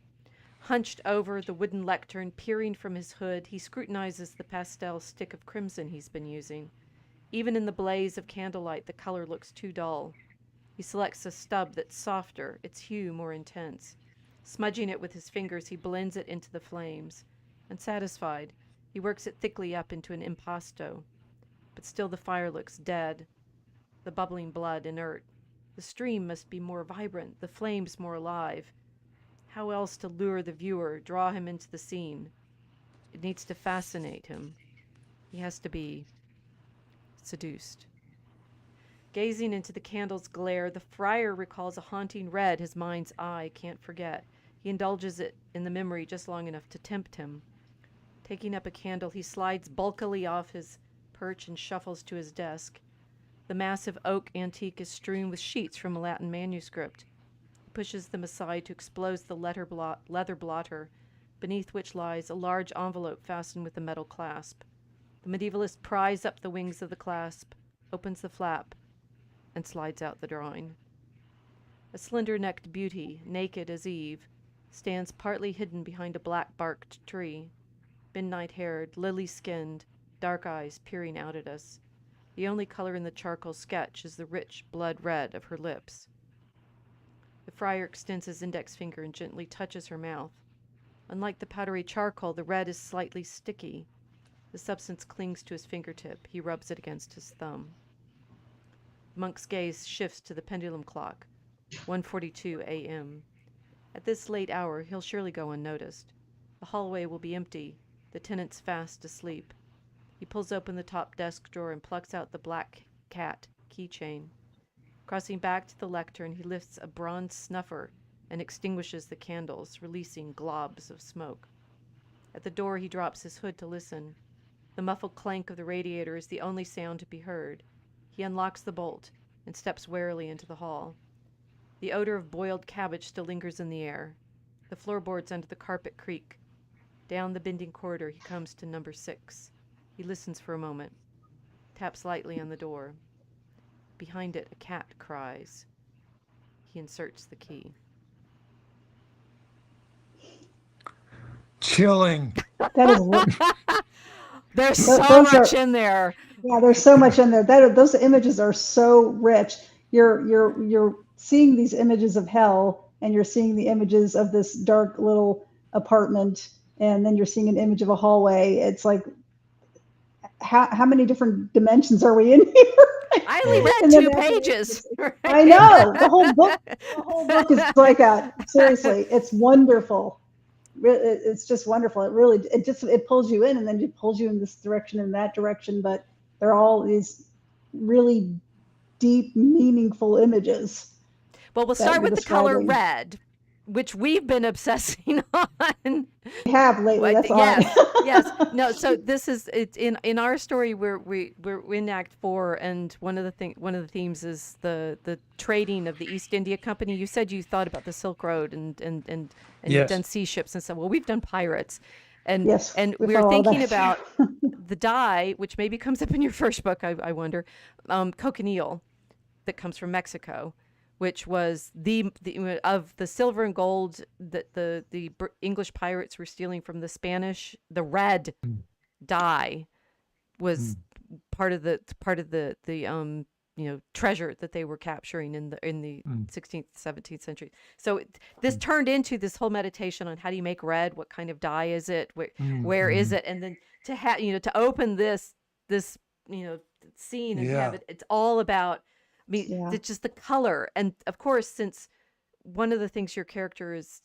Hunched over the wooden lectern, peering from his hood, he scrutinizes the pastel stick of crimson he's been using. Even in the blaze of candlelight, the color looks too dull. He selects a stub that's softer, its hue more intense. Smudging it with his fingers, he blends it into the flames. Unsatisfied, he works it thickly up into an impasto. But still the fire looks dead, the bubbling blood inert. The stream must be more vibrant, the flames more alive. How else to lure the viewer, draw him into the scene? It needs to fascinate him. He has to be seduced. Gazing into the candle's glare, the friar recalls a haunting red his mind's eye can't forget. He indulges it in the memory just long enough to tempt him. Taking up a candle, he slides bulkily off his perch and shuffles to his desk. The massive oak antique is strewn with sheets from a Latin manuscript. He pushes them aside to expose the leather blotter, beneath which lies a large envelope fastened with a metal clasp. The medievalist pries up the wings of the clasp, opens the flap, and slides out the drawing. A slender-necked beauty, naked as Eve, stands partly hidden behind a black-barked tree. Midnight-haired, lily-skinned, dark eyes peering out at us. The only color in the charcoal sketch is the rich blood red of her lips. The friar extends his index finger and gently touches her mouth. Unlike the powdery charcoal, the red is slightly sticky. The substance clings to his fingertip. He rubs it against his thumb. The monk's gaze shifts to the pendulum clock, 1:42 a.m. At this late hour, he'll surely go unnoticed. The hallway will be empty, the tenants fast asleep. He pulls open the top desk drawer and plucks out the black cat keychain. Crossing back to the lectern, he lifts a bronze snuffer and extinguishes the candles, releasing globs of smoke. At the door, he drops his hood to listen. The muffled clank of the radiator is the only sound to be heard. He unlocks the bolt and steps warily into the hall. The odor of boiled cabbage still lingers in the air. The floorboards under the carpet creak. Down the bending corridor, he comes to number 6. He listens for a moment, taps lightly on the door. Behind it, a cat cries. He inserts the key. Chilling. That is. There's so those much are- in there. Yeah, there's so much in there. Those images are so rich. You're seeing these images of hell, and you're seeing the images of this dark little apartment, and then you're seeing an image of a hallway. It's like, how many different dimensions are we in here? I only read And then 2 that's- pages. I know the whole book is like that. Seriously, it's wonderful. It's just wonderful. It pulls you in, and then it pulls you in this direction and that direction. But they're all these really deep, meaningful images. Well, we'll that start you're with the color describing. red, which we've been obsessing on. We have lately. That's yes, odd. yes. No, so this is it's in our story we're in Act 4, and one of the themes is the trading of the East India Company. You said you thought about the Silk Road and Yes. you've done sea ships and stuff. Well, we've done pirates. And Yes, and we we're follow all thinking that. about the dye, which maybe comes up in your first book, I wonder, cochineal, that comes from Mexico, which was the of the silver and gold that the English pirates were stealing from the Spanish. The red dye was part of the treasure that they were capturing in the 16th, 17th century. So this turned into this whole meditation on how do you make red, what kind of dye is it, where is it, and then to have to open this scene and have it. It's all about. It's just the color, and of course, since one of the things your character is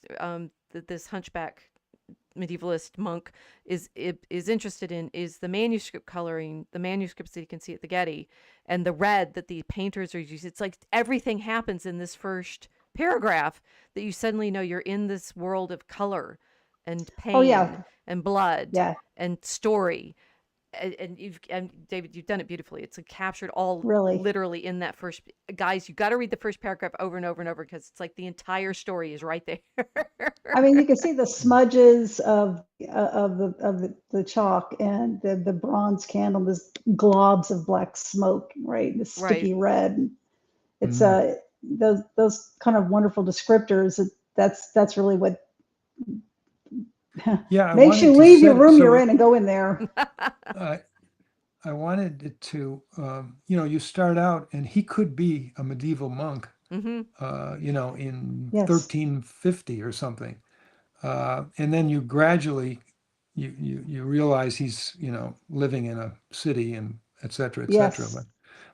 this hunchback medievalist monk is interested in is the manuscript coloring, the manuscripts that you can see at the Getty, and the red that the painters are using. It's like everything happens in this first paragraph that you suddenly know you're in this world of color and pain and blood and story. And David, you've done it beautifully. It's captured all Really. literally in that first. Guys, you got to read the first paragraph over and over and over because it's like the entire story is right there. I mean, you can see the smudges of the chalk and the bronze candle, this globs of black smoke, right? The sticky red. It's those kind of wonderful descriptors. That's really what makes you leave your room you're in and go in there. I wanted it to, you start out, and he could be a medieval monk, in 1350 or something, and then you gradually you realize he's living in a city and et cetera, et cetera.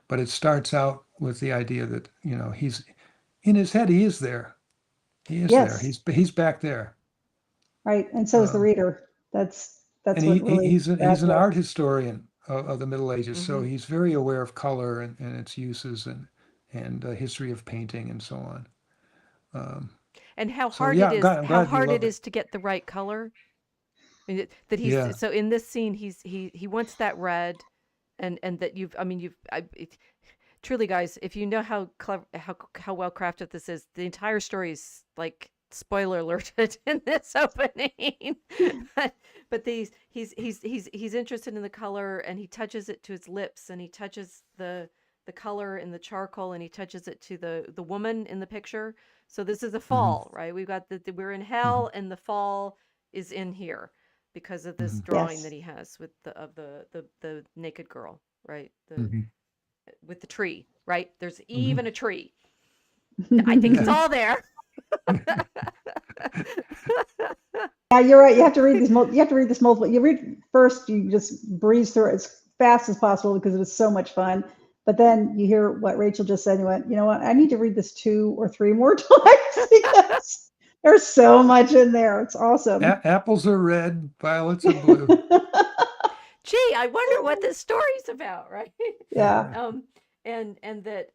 But it starts out with the idea that he's in his head. He is there. He is there. He's back there. Right, and so is the reader. That's and what really he's an art historian of the Middle Ages, so he's very aware of color and its uses and the history of painting and so on. And how hard it is to get the right color. That he's so in this scene he wants that red, and that truly, guys, if you know how clever, how well crafted this is, the entire story is like. Spoiler alert in this opening, but he's interested in the color, and he touches it to his lips, and he touches the color in the charcoal, and he touches it to the woman in the picture. So this is a fall, right? We've got we're in hell, and the fall is in here because of this drawing that he has with the naked girl, right? With the tree, right? There's even a tree. I think it's all there. Yeah, you're right. You have to read these. You have to read this multiple. You read first. You just breeze through it as fast as possible because it was so much fun. But then you hear what Rachel just said. And you went, you know what? I need to read this 2 or 3 more times because there's so much in there. It's awesome. Apples are red, violets are blue. Gee, I wonder what this story's about, right? Yeah. And that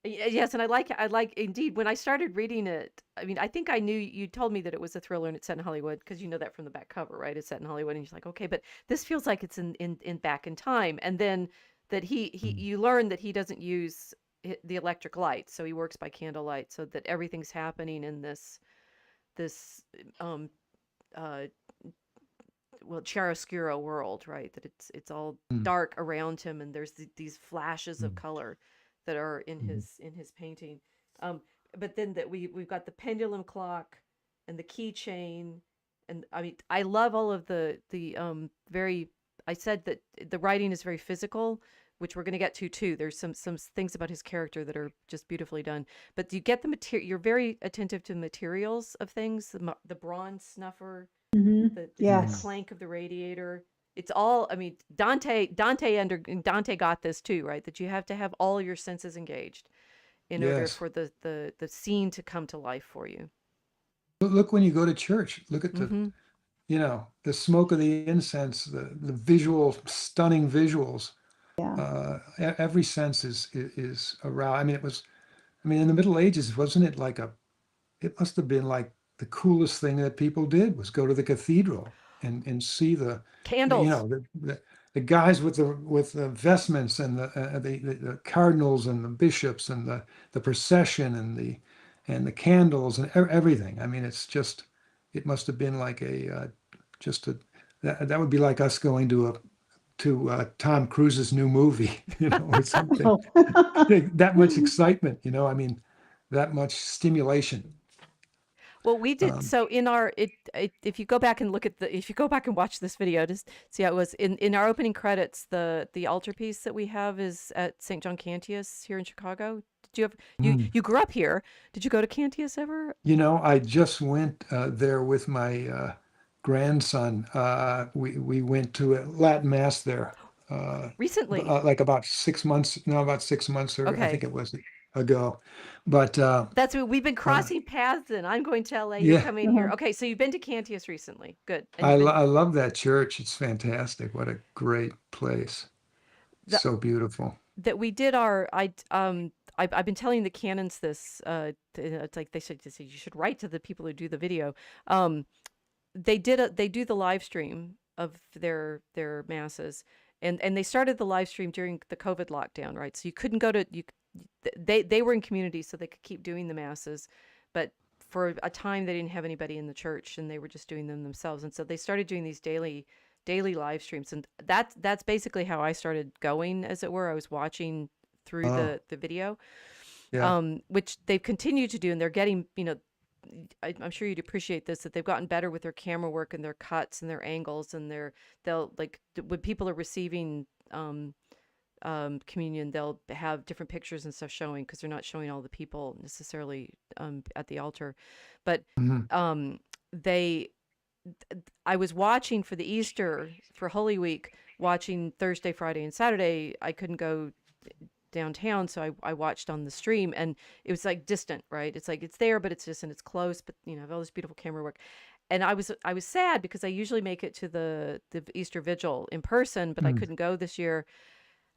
yes, and I like indeed when I started reading it. I mean, I think I knew you told me that it was a thriller and it's set in Hollywood because you know that from the back cover, right? It's set in Hollywood, and you're like, okay, but this feels like it's in back in time. And then that he you learn that he doesn't use the electric light, so he works by candlelight, so that everything's happening in this um uh well, chiaroscuro world, right? That it's all Mm. dark around him, and there's these flashes of Mm. color that are in his painting. Um, but then that we've got the pendulum clock and the keychain, and I mean, I love all of the very. I said that the writing is very physical, which we're going to get to too. There's some things about his character that are just beautifully done. But you get the material. You're very attentive to the materials of things. The bronze snuffer, the Yes. clank of the radiator. It's all, I mean, Dante got this too, right? That you have to have all your senses engaged in order Yes. for the scene to come to life for you. Look when you go to church. Look at Mm-hmm. the smoke of the incense, the visual, stunning visuals. Yeah. Every sense is aroused. I mean, in the Middle Ages, wasn't it like it must have been like the coolest thing that people did was go to the cathedral and see Candles. the guys with the vestments and the cardinals and the bishops and the procession and the candles and everything. I mean, it must have been like that would be like us going to Tom Cruise's new movie, or something. Oh. That much excitement, I mean, that much stimulation. Well, we did Um, so in our if you go back and if you go back and watch this video, just see how it was in our opening credits. The altarpiece that we have is at St. John Cantius here in Chicago. Did you have you grew up here? Did you go to Cantius ever? I just went there with my grandson. We went to a Latin Mass there, Recently? like about 6 months, no, about 6 months, or I think Okay. it was ago. But That's what we've been uh, crossing paths in. I'm going to LA. You're yeah, coming here. Okay, so you've been to Cantius recently. Good. And I, you've lo- been I love that church. It's fantastic. What a great place. the So beautiful. that we did our I've been telling the canons this it's like they said you should write to the people who do the video. They do the live stream of their masses, and they started the live stream during the COVID lockdown, right? So you couldn't go to they were in community, so they could keep doing the masses, but for a time they didn't have anybody in the church, and they were just doing them themselves, and so they started doing these daily live streams, and that's basically how I started going, as it were. I was watching through Oh, the video, yeah. which they've continued to do, and they're getting, I'm sure you'd appreciate this, that they've gotten better with their camera work and their cuts and their angles, and they'll like when people are receiving communion, they'll have different pictures and stuff showing, because they're not showing all the people necessarily at the altar, but Mhm. they I was watching for the Easter, for Holy Week, watching Thursday, Friday, and Saturday. I couldn't go downtown, so I watched on the stream, and it was like distant, right? It's like it's there, but it's distant. It's close, but I have all this beautiful camera work, and I was sad because I usually make it to the Easter Vigil in person, but I Mm, couldn't go this year,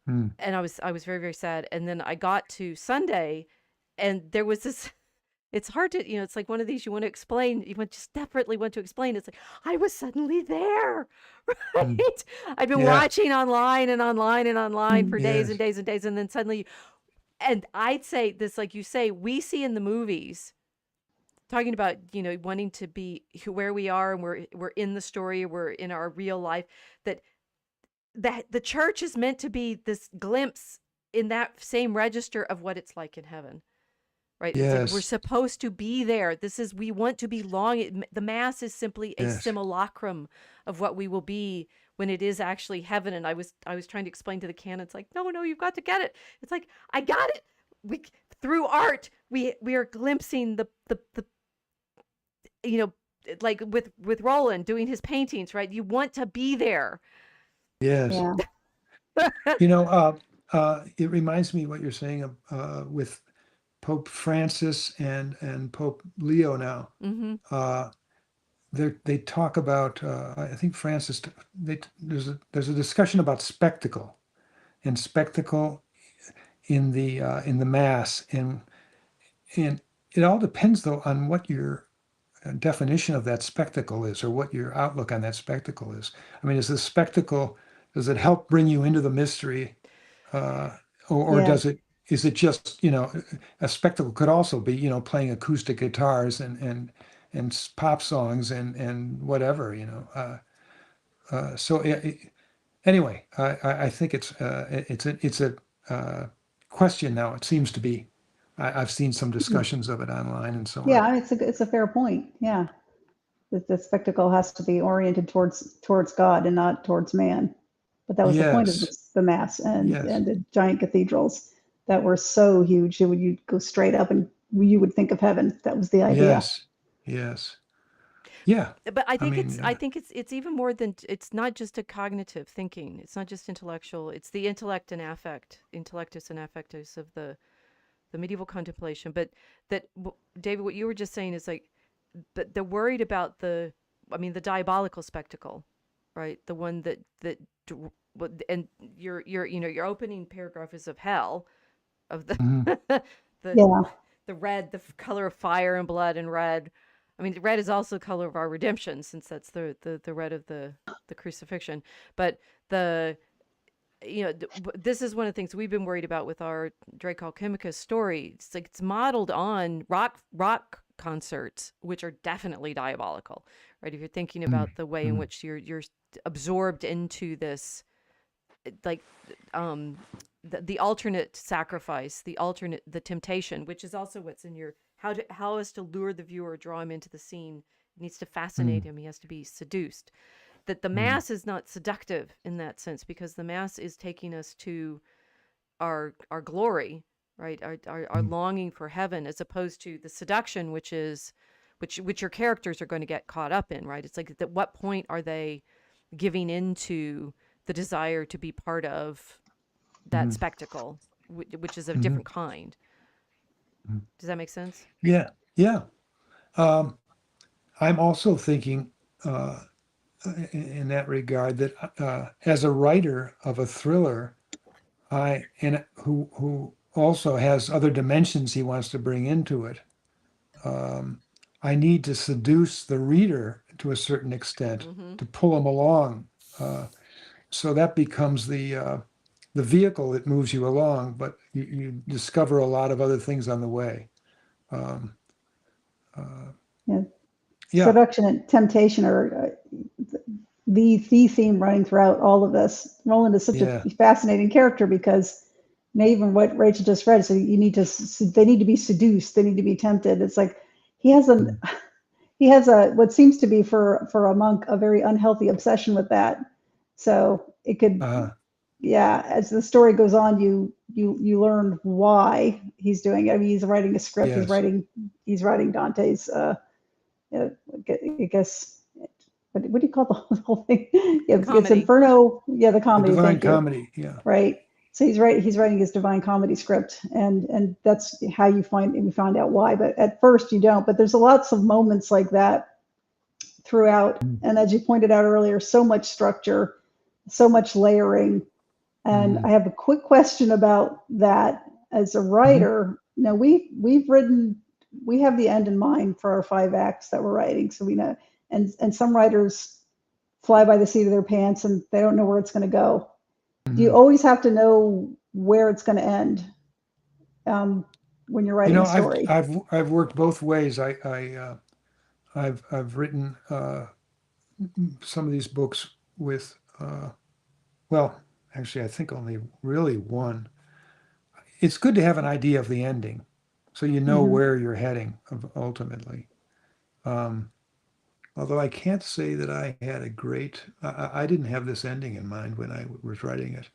mm. and I was very, very sad. And then I got to Sunday, and there was this. It's hard to, it's like one of these you want to explain. Just desperately want to explain. It's like I was suddenly there, Mm. right? I've been Yeah. watching online and online and online for days and Yes. days and days, and then suddenly, and I'd say this, like you say, we see in the movies, talking about wanting to be where we are, and we're in the story, we're in our real life, that the church is meant to be this glimpse in that same register of what it's like in heaven. Right. It's like we're Yes. supposed to be there. We want to belong. The Mass is simply a Yes. simulacrum of what we will be when it is actually heaven. And I was trying to explain to the canons, like, no, you've got to get it. It's like, I got it. Through art, we are glimpsing you know, like with Roland doing his paintings, right? You want to be there. Yes. Yeah. You know, it reminds me what you're saying with Pope Francis and Pope Leo now. Mm-hmm. Uh, they talk about, I think Francis, there's a discussion about spectacle and spectacle in the mass, and it all depends though on what your definition of that spectacle is, or what your outlook on that spectacle is. I mean, is the spectacle, does it help bring you into the mystery, uh, or Yeah. does it, is it just, a spectacle could also be, playing acoustic guitars and pop songs and whatever, so anyway, I think it's a question now. It seems to be. I've seen some discussions of it online and so on. Yeah, it's a fair point. Yeah. The spectacle has to be oriented towards God and not towards man. But that was the point of Yes, the mass and yes, the giant cathedrals that were so huge that when you go straight up and you would think of heaven. That was the idea. yes, yes. Yeah. But I I think mean, it's even more than, it's not just a cognitive thinking. It's not just intellectual. It's the intellect and affect, intellectus and affectus of the medieval contemplation. But David, what you were just saying is like, they're worried about the diabolical spectacle, right? The one and your opening paragraph is of hell, of mhm, the Yeah. the red, the color of fire and blood and red. I mean, red is also the color of our redemption, since that's the red of the crucifixion. But the this is one of the things we've been worried about with our Drake Alchemicus story. It's like it's modeled on rock concerts, which are definitely diabolical, right? If you're thinking mhm, about the way in mhm, which you're absorbed into this, like the alternate sacrifice, the temptation, which is also what's in your how is to lure the viewer, draw him into the scene. It needs to fascinate mhm, him. He has to be seduced. That the mhm, mass is not seductive in that sense, because the mass is taking us to our glory, right? Our mhm, longing for heaven, as opposed to the seduction, which your characters are going to get caught up in, right? It's like, at what point are they giving into the desire to be part of that mhm, spectacle, which is a mhm, different kind. mhm. Does that make sense? Yeah, yeah. Um, I'm also thinking in that regard that as a writer of a thriller, who also has other dimensions he wants to bring into it. Um, I need to seduce the reader to a certain extent Mm-hmm. to pull him along. Uh, so that becomes the vehicle that moves you along, but you discover a lot of other things on the way. Um, uh, Yeah. yeah, Seduction and temptation are the theme running throughout all of this. Roland is such a yeah, fascinating character because even what Rachel just read, so they need to be seduced, they need to be tempted. It's like he has an mm, he has a what seems to be for a monk a very unhealthy obsession with that. So it could, uh, yeah, as the story goes on, you learn why he's doing it. I mean, he's writing a script. yes, He's writing Dante's. Uh, I guess what do you call the whole thing? The Yeah, it's comedy. Inferno. Yeah, the the comedy. Divine Thank you. Comedy. Yeah, Right. So he's writing his Divine Comedy script, and that's how you find out why. But at first you don't. But there's lots of moments like that throughout, mm, and as you pointed out earlier, so much structure, so much layering. And mhm, I have a quick question about that. As a mhm, writer, now we have the end in mind for our 5 acts that we're writing, so we know. And some writers fly by the seat of their pants and they don't know where it's going to go. Do you mhm. always have to know where it's going to end when you're You writing know, a story? I've worked both ways. I've written some of these books with well, actually, I think only really one. It's good to have an idea of the ending, so you know Hmm. where you're heading ultimately. Um, although I can't say that I had a great, I didn't have this ending in mind when I was writing it.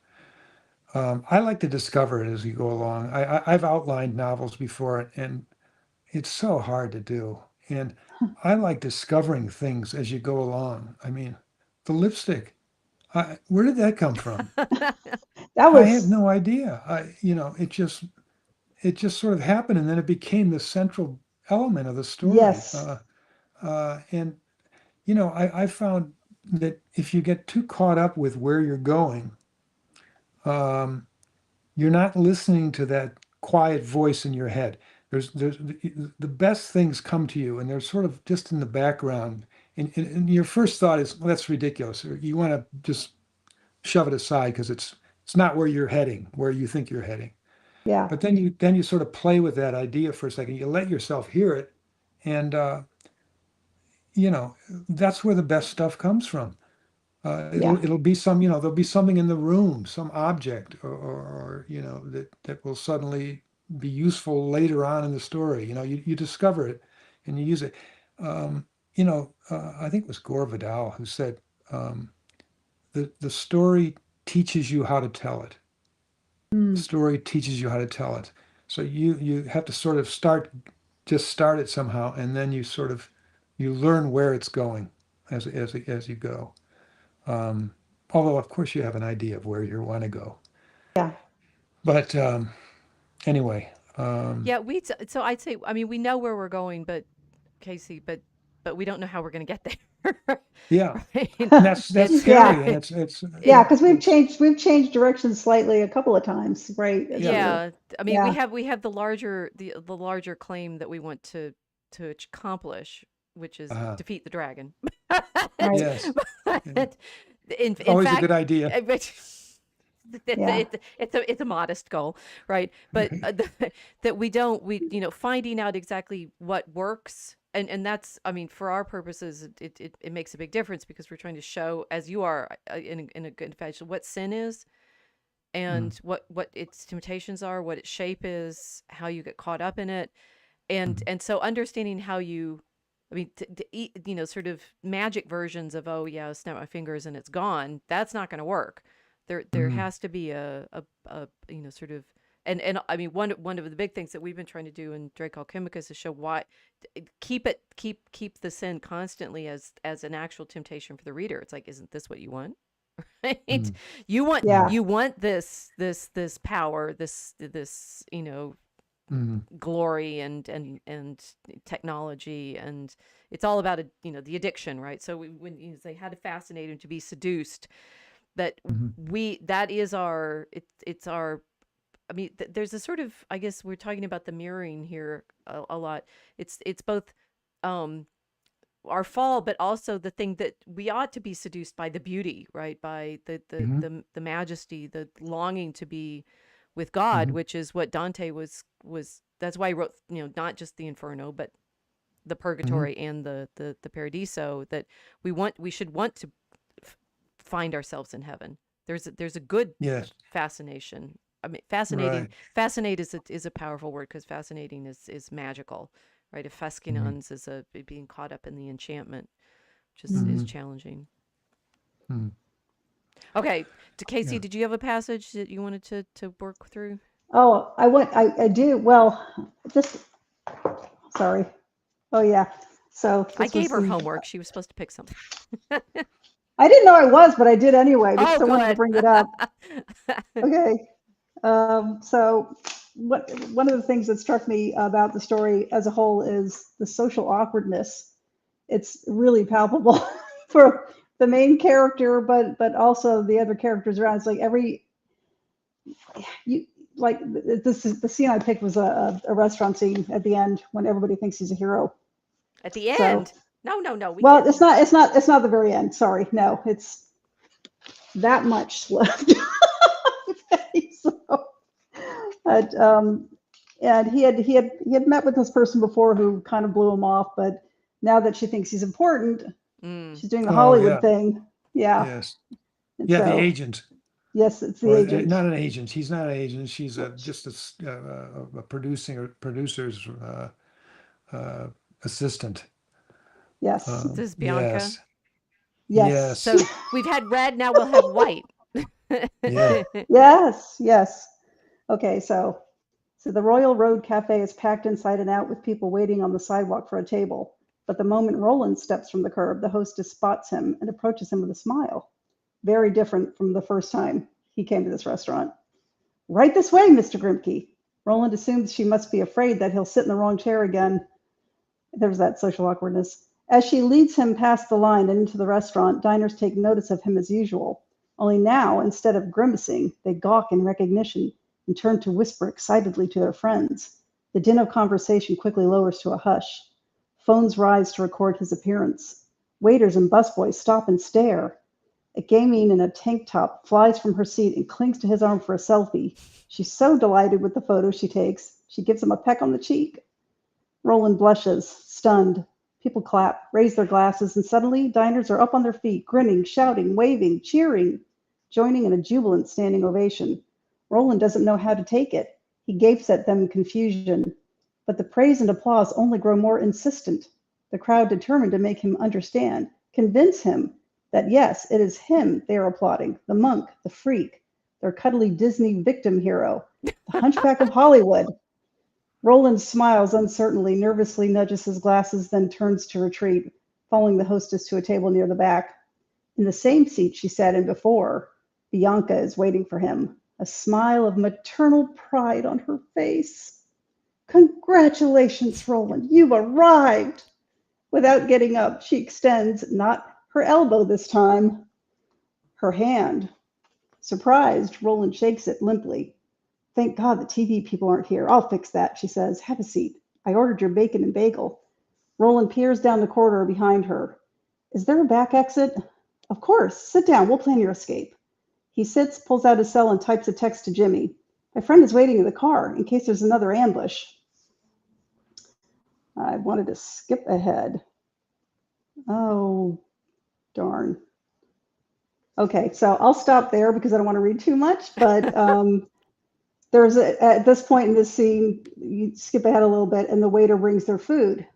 I like to discover it as you go along. I've outlined novels before, and it's so hard to do. And I like discovering things as you go along. I mean, the lipstick, where did that come from? That I have was, no idea. It just sort of happened, and then it became the central element of the story. yes, And I found that if you get too caught up with where you're going, um, you're not listening to that quiet voice in your head. There's the best things come to you, and they're sort of just in the background. And your first thought is, well, that's ridiculous. Or you want to just shove it aside because it's not where you're heading, where you think you're heading. yeah, But then you sort of play with that idea for a second. You let yourself hear it, and that's where the best stuff comes from. yeah, It'll be there'll be something in the room, some object, or that will suddenly be useful later on in the story. You discover it and you use it. I think it was Gore Vidal who said, the story teaches you how to tell it. The mm, story teaches you how to tell it. So you have to sort of start it somehow, and then you learn where it's going as you go. Um, Although, of course, you have an idea of where you want to go. yeah, But anyway, Yeah, so I'd say, I mean, we know where we're going, but Casey, but we don't know how we're going to get there. yeah, Right? and that's It's yeah, scary, and yeah. Because it's we've changed directions slightly a couple of times, right? yeah, yeah. I mean, Yeah, we have the larger claim that we want to accomplish, which is uh, defeat the dragon. right. yes, yeah. But in Always a fact, good idea. but Yeah, it's a modest goal, right? But that we finding out exactly what works, and that's, I mean, for our purposes, it makes a big difference because we're trying to show, as you are, in a good fashion, what sin is, Mm, and what its temptations are, what its shape is, how you get caught up in it, and mm, and so understanding how you, I mean, to eat, sort of magic versions of, oh yeah, snap my fingers and it's gone. That's not going to work. There mm, has to be a sort of, and I mean, one of the big things that we've been trying to do in Drake Alchemicus is show why, keep the sin constantly as an actual temptation for the reader. It's like, isn't this what you want? Right? mm, yeah, You want this power, this mm, glory and technology, and it's all about the addiction, right? So when you say how to fascinate him to be seduced, that mm, that is our, it's our, I mean, there's a sort of, I guess we're talking about the mirroring here a lot. It's both um our fall, but also the thing that we ought to be seduced by, the beauty, right? By mm, the majesty, the longing to be with God, mm, which is what Dante was. That's why he wrote, not just the Inferno, but the mm. Purgatory and the Paradiso. That we should want to find ourselves in heaven. There's a good Yes, fascination. I mean, right. fascinate is a powerful word, because fascinating is magical, right? If Mm, fascinans is being caught up in the enchantment, which is mhm. mm, challenging. mm, Okay, to Casey, yeah. did you have a passage that you wanted to work through? Oh, I do. Well, just sorry. Oh, yeah. So I this gave was her the, homework. She was supposed to pick something. I didn't know I was, but I did anyway because Oh, I wanted to good. bring it up. Okay. So one of the things that struck me about the story as a whole is the social awkwardness. It's really palpable for the main character, but also the other characters around. It's like you like this is the scene I picked was a restaurant scene at the end when everybody thinks he's a hero. At the So end? No, we well, can't. it's not the very end. Sorry, no, it's that much left. So, but, and he had met with this person before who kind of blew him off, but now that she thinks he's important, Mm. she's doing the Oh, Hollywood yeah. thing. Yeah, Yes. and Yeah, the so agent, yes, it's the or agent. not an agent. He's not an agent. She's just a producer's uh, assistant. Yes, This is Bianca. Yes, yes, yes, So we've had red, now we'll have white. yeah. yes. Okay, so the Royal Road Cafe is packed inside and out with people waiting on the sidewalk for a table. But the moment Roland steps from the curb, the hostess spots him and approaches him with a smile. Very different from the first time he came to this restaurant. Right this way, Mr. Grimky. Roland assumes she must be afraid that he'll sit in the wrong chair again. There's that social awkwardness. As she leads him past the line and into the restaurant, diners take notice of him as usual. Only now, instead of grimacing, they gawk in recognition and turn to whisper excitedly to their friends. The din of conversation quickly lowers to a hush. Phones rise to record his appearance. Waiters and busboys stop and stare. A gamine in a tank top flies from her seat and clings to his arm for a selfie. She's so delighted with the photo she takes, she gives him a peck on the cheek. Roland blushes, stunned. People clap, raise their glasses, and suddenly diners are up on their feet, grinning, shouting, waving, cheering, joining in a jubilant standing ovation. Roland doesn't know how to take it. He gapes at them in confusion. But the praise and applause only grow more insistent. The crowd determined to make him understand, convince him that yes, it is him they are applauding, the monk, the freak, their cuddly Disney victim hero, the hunchback of Hollywood. Roland smiles uncertainly, nervously nudges his glasses, then turns to retreat, following the hostess to a table near the back. In the same seat she sat in before, Bianca is waiting for him, a smile of maternal pride on her face. Congratulations, Roland, you've arrived. Without getting up, she extends, not her elbow this time, her hand. Surprised, Roland shakes it limply. Thank God the TV people aren't here. I'll fix that, she says. Have a seat. I ordered your bacon and bagel. Roland peers down the corridor behind her. Is there a back exit? Of course. Sit down. We'll plan your escape. He sits, pulls out his cell, and types a text to Jimmy. My friend is waiting in the car in case there's another ambush. I wanted to skip ahead. Oh, darn. Okay, so I'll stop there because I don't want to read too much, but at this point in this scene, you skip ahead a little bit, and the waiter brings their food,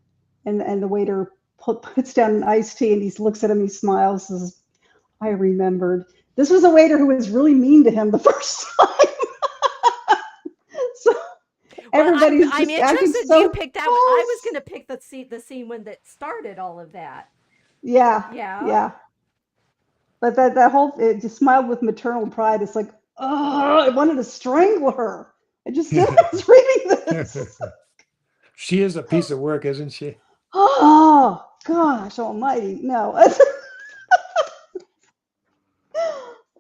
and the waiter puts down an iced tea, and he looks at him, he smiles, says, I remembered. This was a waiter who was really mean to him the first time. So everybody's I'm just acting interested. so You picked out. I was going to pick the scene when that started all of that. Yeah. But that whole, it just smiled with maternal pride. It's like, oh, I wanted to strangle her. I just did. I was reading this. She is a piece of work, isn't she? Oh, gosh almighty. No.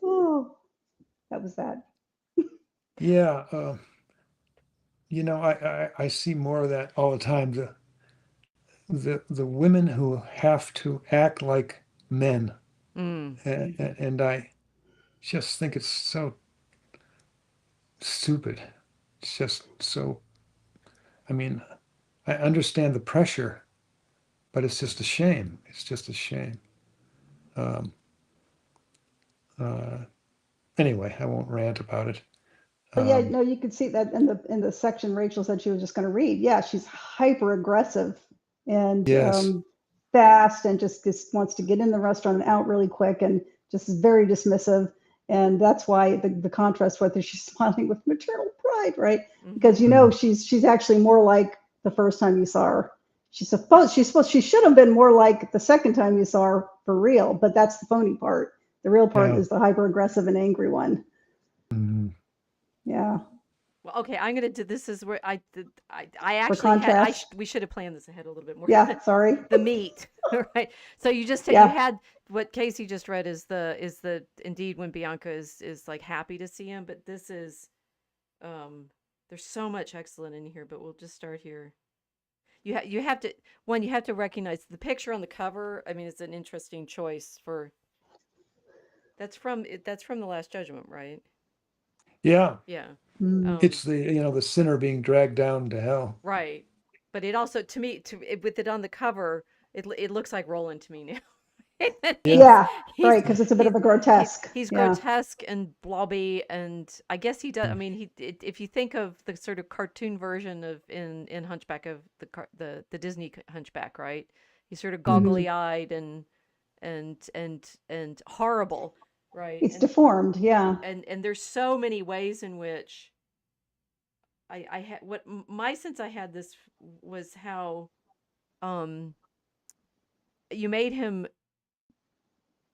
Oh, that was that. Yeah. I see more of that all the time. The women who have to act like men. And I just think it's so stupid. It's just so, I mean, I understand the pressure, but it's just a shame. It's just a shame. Anyway, I won't rant about it. But yeah, no, you could see that in the section Rachel said she was just going to read. Yeah, she's hyper aggressive and Yes. fast, and just wants to get in the restaurant and out really quick, and just is very dismissive. And that's why the contrast, whether she's smiling with maternal pride, right? Because she's actually more like the first time you saw her. She should have been more like the second time you saw her for real, but that's the phony part. The real part is the hyper aggressive and angry one. Mm-hmm. Yeah. Well, okay, I'm gonna do. This is where I actually had. We should have planned this ahead a little bit more. Yeah, sorry. The meat, right? So you just you had what Casey just read is the indeed when Bianca is like happy to see him, but this is, there's so much excellent in here, but we'll just start here. You have to recognize the picture on the cover. I mean, it's an interesting choice for. That's from The Last Judgment, right? Yeah. Yeah. It's the sinner being dragged down to hell. Right. But it also, to me, with it on the cover, it looks like Roland to me now. Yeah, right, because it's a bit of a grotesque. He's grotesque and blobby, and I guess he does. I mean, if you think of the sort of cartoon version of in Hunchback of the Disney Hunchback, right? He's sort of goggly-eyed and horrible. Right. It's deformed, yeah. And there's so many ways in which I had what my sense I had this was how you made him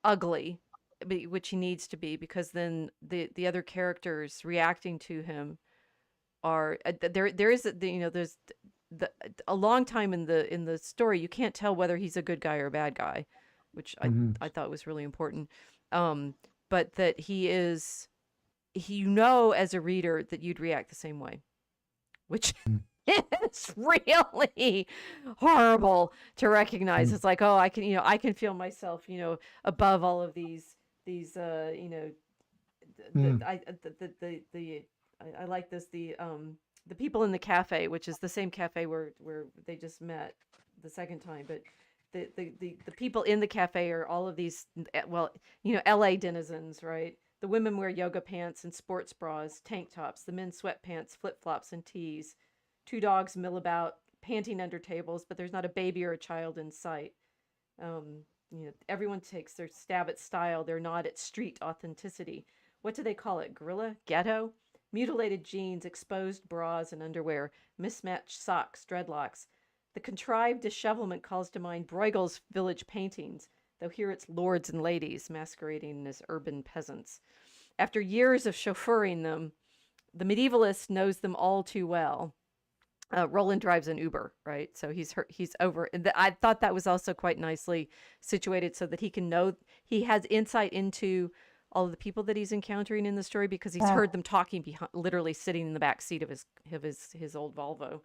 ugly, which he needs to be, because then the other characters reacting to him are there is there's the a long time in the story you can't tell whether he's a good guy or a bad guy, which I thought was really important. But that as a reader that you'd react the same way, which it's really horrible to recognize. It's like, oh, I can feel myself, above all of these, I like this, the people in the cafe, which is the same cafe where they just met the second time, but the people in the cafe are all of these, well, LA denizens, right? The women wear yoga pants and sports bras, tank tops. The men sweatpants, flip-flops, and tees. Two dogs mill about, panting under tables, but there's not a baby or a child in sight. Everyone takes their stab at style, their nod at street authenticity. What do they call it? Guerrilla? Ghetto? Mutilated jeans, exposed bras and underwear, mismatched socks, dreadlocks. The contrived dishevelment calls to mind Bruegel's village paintings, though here it's lords and ladies masquerading as urban peasants. After years of chauffeuring them, the medievalist knows them all too well. Roland drives an Uber, right? So he's over. I thought that was also quite nicely situated so that he has insight into all of the people that he's encountering in the story, because he's heard them talking literally sitting in the back seat of his old Volvo.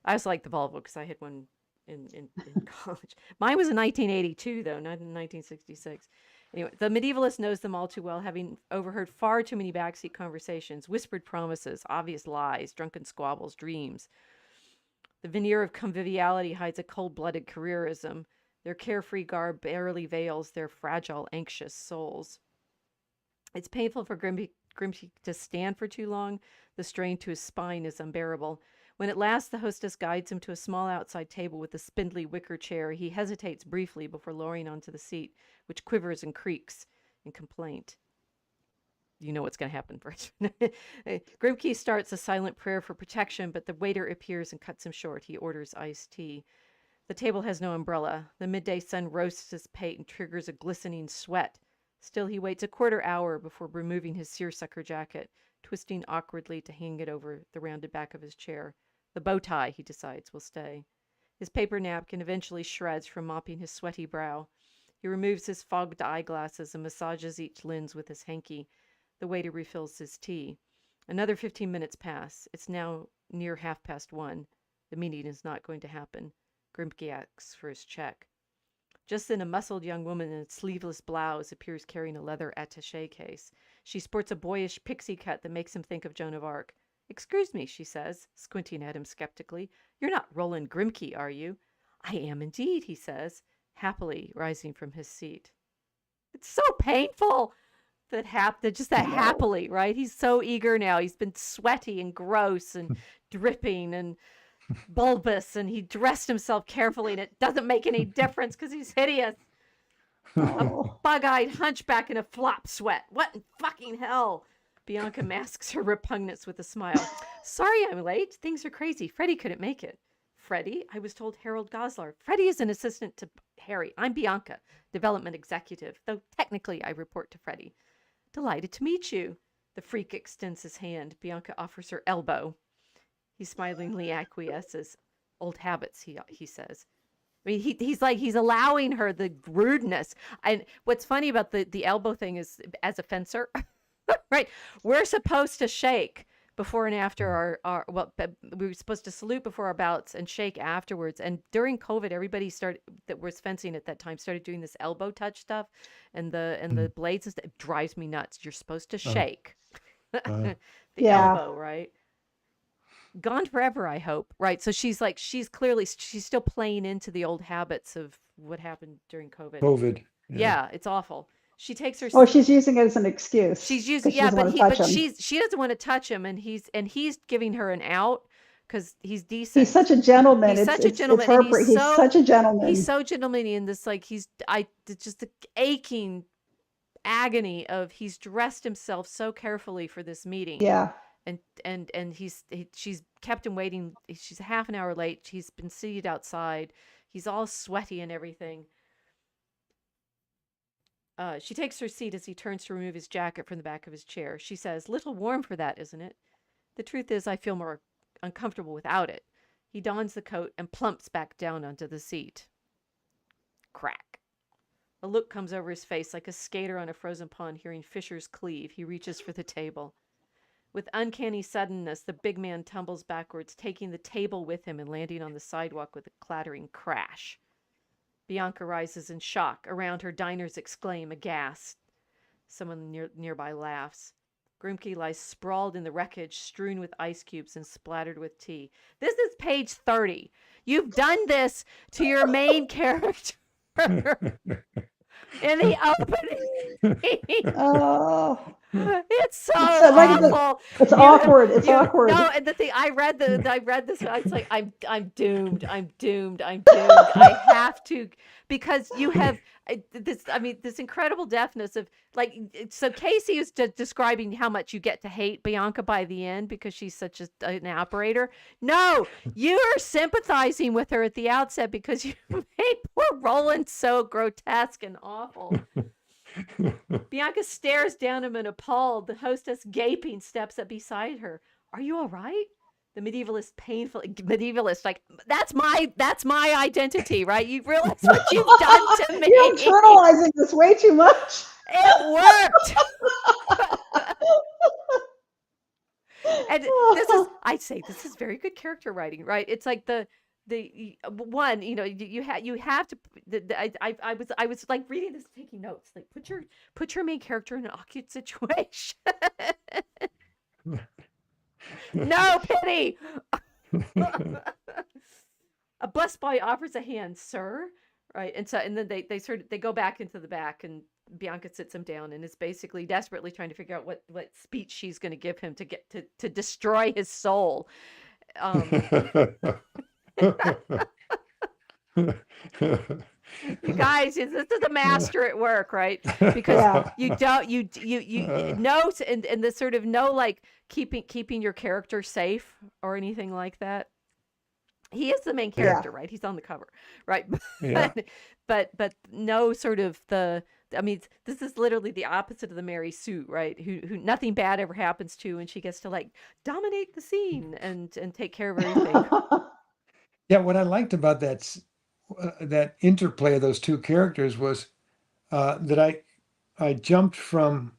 I also like the Volvo because I had one in college. Mine was in 1982 though, not in 1966. Anyway, the medievalist knows them all too well, having overheard far too many backseat conversations, whispered promises, obvious lies, drunken squabbles, dreams. The veneer of conviviality hides a cold-blooded careerism. Their carefree garb barely veils their fragile, anxious souls. It's painful for Grimky to stand for too long. The strain to his spine is unbearable. When at last the hostess guides him to a small outside table with a spindly wicker chair, he hesitates briefly before lowering onto the seat, which quivers and creaks in complaint. You know what's going to happen first. Grimky starts a silent prayer for protection, but the waiter appears and cuts him short. He orders iced tea. The table has no umbrella. The midday sun roasts his pate and triggers a glistening sweat. Still, he waits a quarter hour before removing his seersucker jacket, twisting awkwardly to hang it over the rounded back of his chair. The bow tie, he decides, will stay. His paper napkin eventually shreds from mopping his sweaty brow. He removes his fogged eyeglasses and massages each lens with his hanky. The waiter refills his tea. Another 15 minutes pass. It's now near 1:30. The meeting is not going to happen. Grimky asks for his check. Just then, a muscled young woman in a sleeveless blouse appears carrying a leather attaché case. She sports a boyish pixie cut that makes him think of Joan of Arc. "Excuse me," she says, squinting at him skeptically. "You're not Roland Grimky, are you?" "I am indeed," he says, happily rising from his seat. It's so painful that happily, right? He's so eager now. He's been sweaty and gross and dripping and bulbous, and he dressed himself carefully, and it doesn't make any difference because he's hideous. A bug-eyed hunchback in a flop sweat. What in fucking hell? Bianca masks her repugnance with a smile. "Sorry I'm late. Things are crazy. Freddie couldn't make it." "Freddie? I was told Harold Goslar." "Freddie is an assistant to Harry. I'm Bianca, development executive, though technically I report to Freddie." "Delighted to meet you." The freak extends his hand. Bianca offers her elbow. He smilingly acquiesces. "Old habits," he says. I mean, he's allowing her the rudeness. And what's funny about the elbow thing is, as a fencer, right, we're supposed to shake before and after we were supposed to salute before our bouts and shake afterwards. And during COVID, everybody that was fencing at that time started doing this elbow touch stuff, and the blades and stuff. It drives me nuts. You're supposed to shake the elbow, right? Gone forever, I hope. Right. So she's still playing into the old habits of what happened during COVID. Yeah, it's awful. She takes her. Oh, she's using it as an excuse. She's using, she yeah, doesn't but want to touch him. she doesn't want to touch him, and he's giving her an out because he's decent. He's such a gentleman. He's such a gentleman. He's such a gentleman. He's so gentlemanly in this, like just the aching agony of he's dressed himself so carefully for this meeting. Yeah. And she's kept him waiting. She's a half an hour late. He's been seated outside. He's all sweaty and everything. She takes her seat as he turns to remove his jacket from the back of his chair. She says, "Little warm for that, isn't it? The truth is, I feel more uncomfortable without it." He dons the coat and plumps back down onto the seat. Crack. A look comes over his face like a skater on a frozen pond hearing fishers cleave. He reaches for the table. With uncanny suddenness, the big man tumbles backwards, taking the table with him and landing on the sidewalk with a clattering crash. Bianca rises in shock. Around her, diners exclaim, aghast. Someone nearby laughs. Grimky lies sprawled in the wreckage, strewn with ice cubes and splattered with tea. This is page 30. You've done this to your main character in the opening. Oh, It's so like awful. it's awkward. It's awkward. No, and the thing I read this. I was like, I'm doomed. I'm doomed. I'm doomed. I have to, because you have this. I mean, this incredible deftness of like. So Casey is describing how much you get to hate Bianca by the end because she's such an operator. No, you are sympathizing with her at the outset because you made poor Roland so grotesque and awful. Bianca stares down him and appalled. The hostess, gaping, steps up beside her. "Are you all right?" The medievalist, like, that's my identity, right? You realize what you've done to me. You're internalizing this way too much. It worked. And I'd say this is very good character writing, right? It's like the one, you have to. I was like reading this, taking notes. Like, put your main character in an awkward situation. No pity. A busboy offers a hand, "Sir," right? And then they go back into the back, and Bianca sits him down and is basically desperately trying to figure out what speech she's going to give him to get to destroy his soul. You guys, this is a master at work, right? Because you note and the sort of no, like, keeping your character safe or anything like that. He is the main character, right? He's on the cover, right? Yeah. but no sort of I mean, this is literally the opposite of the Mary Sue, right? Who nothing bad ever happens to, and she gets to like dominate the scene and take care of everything. Yeah, what I liked about that interplay of those two characters was that I jumped from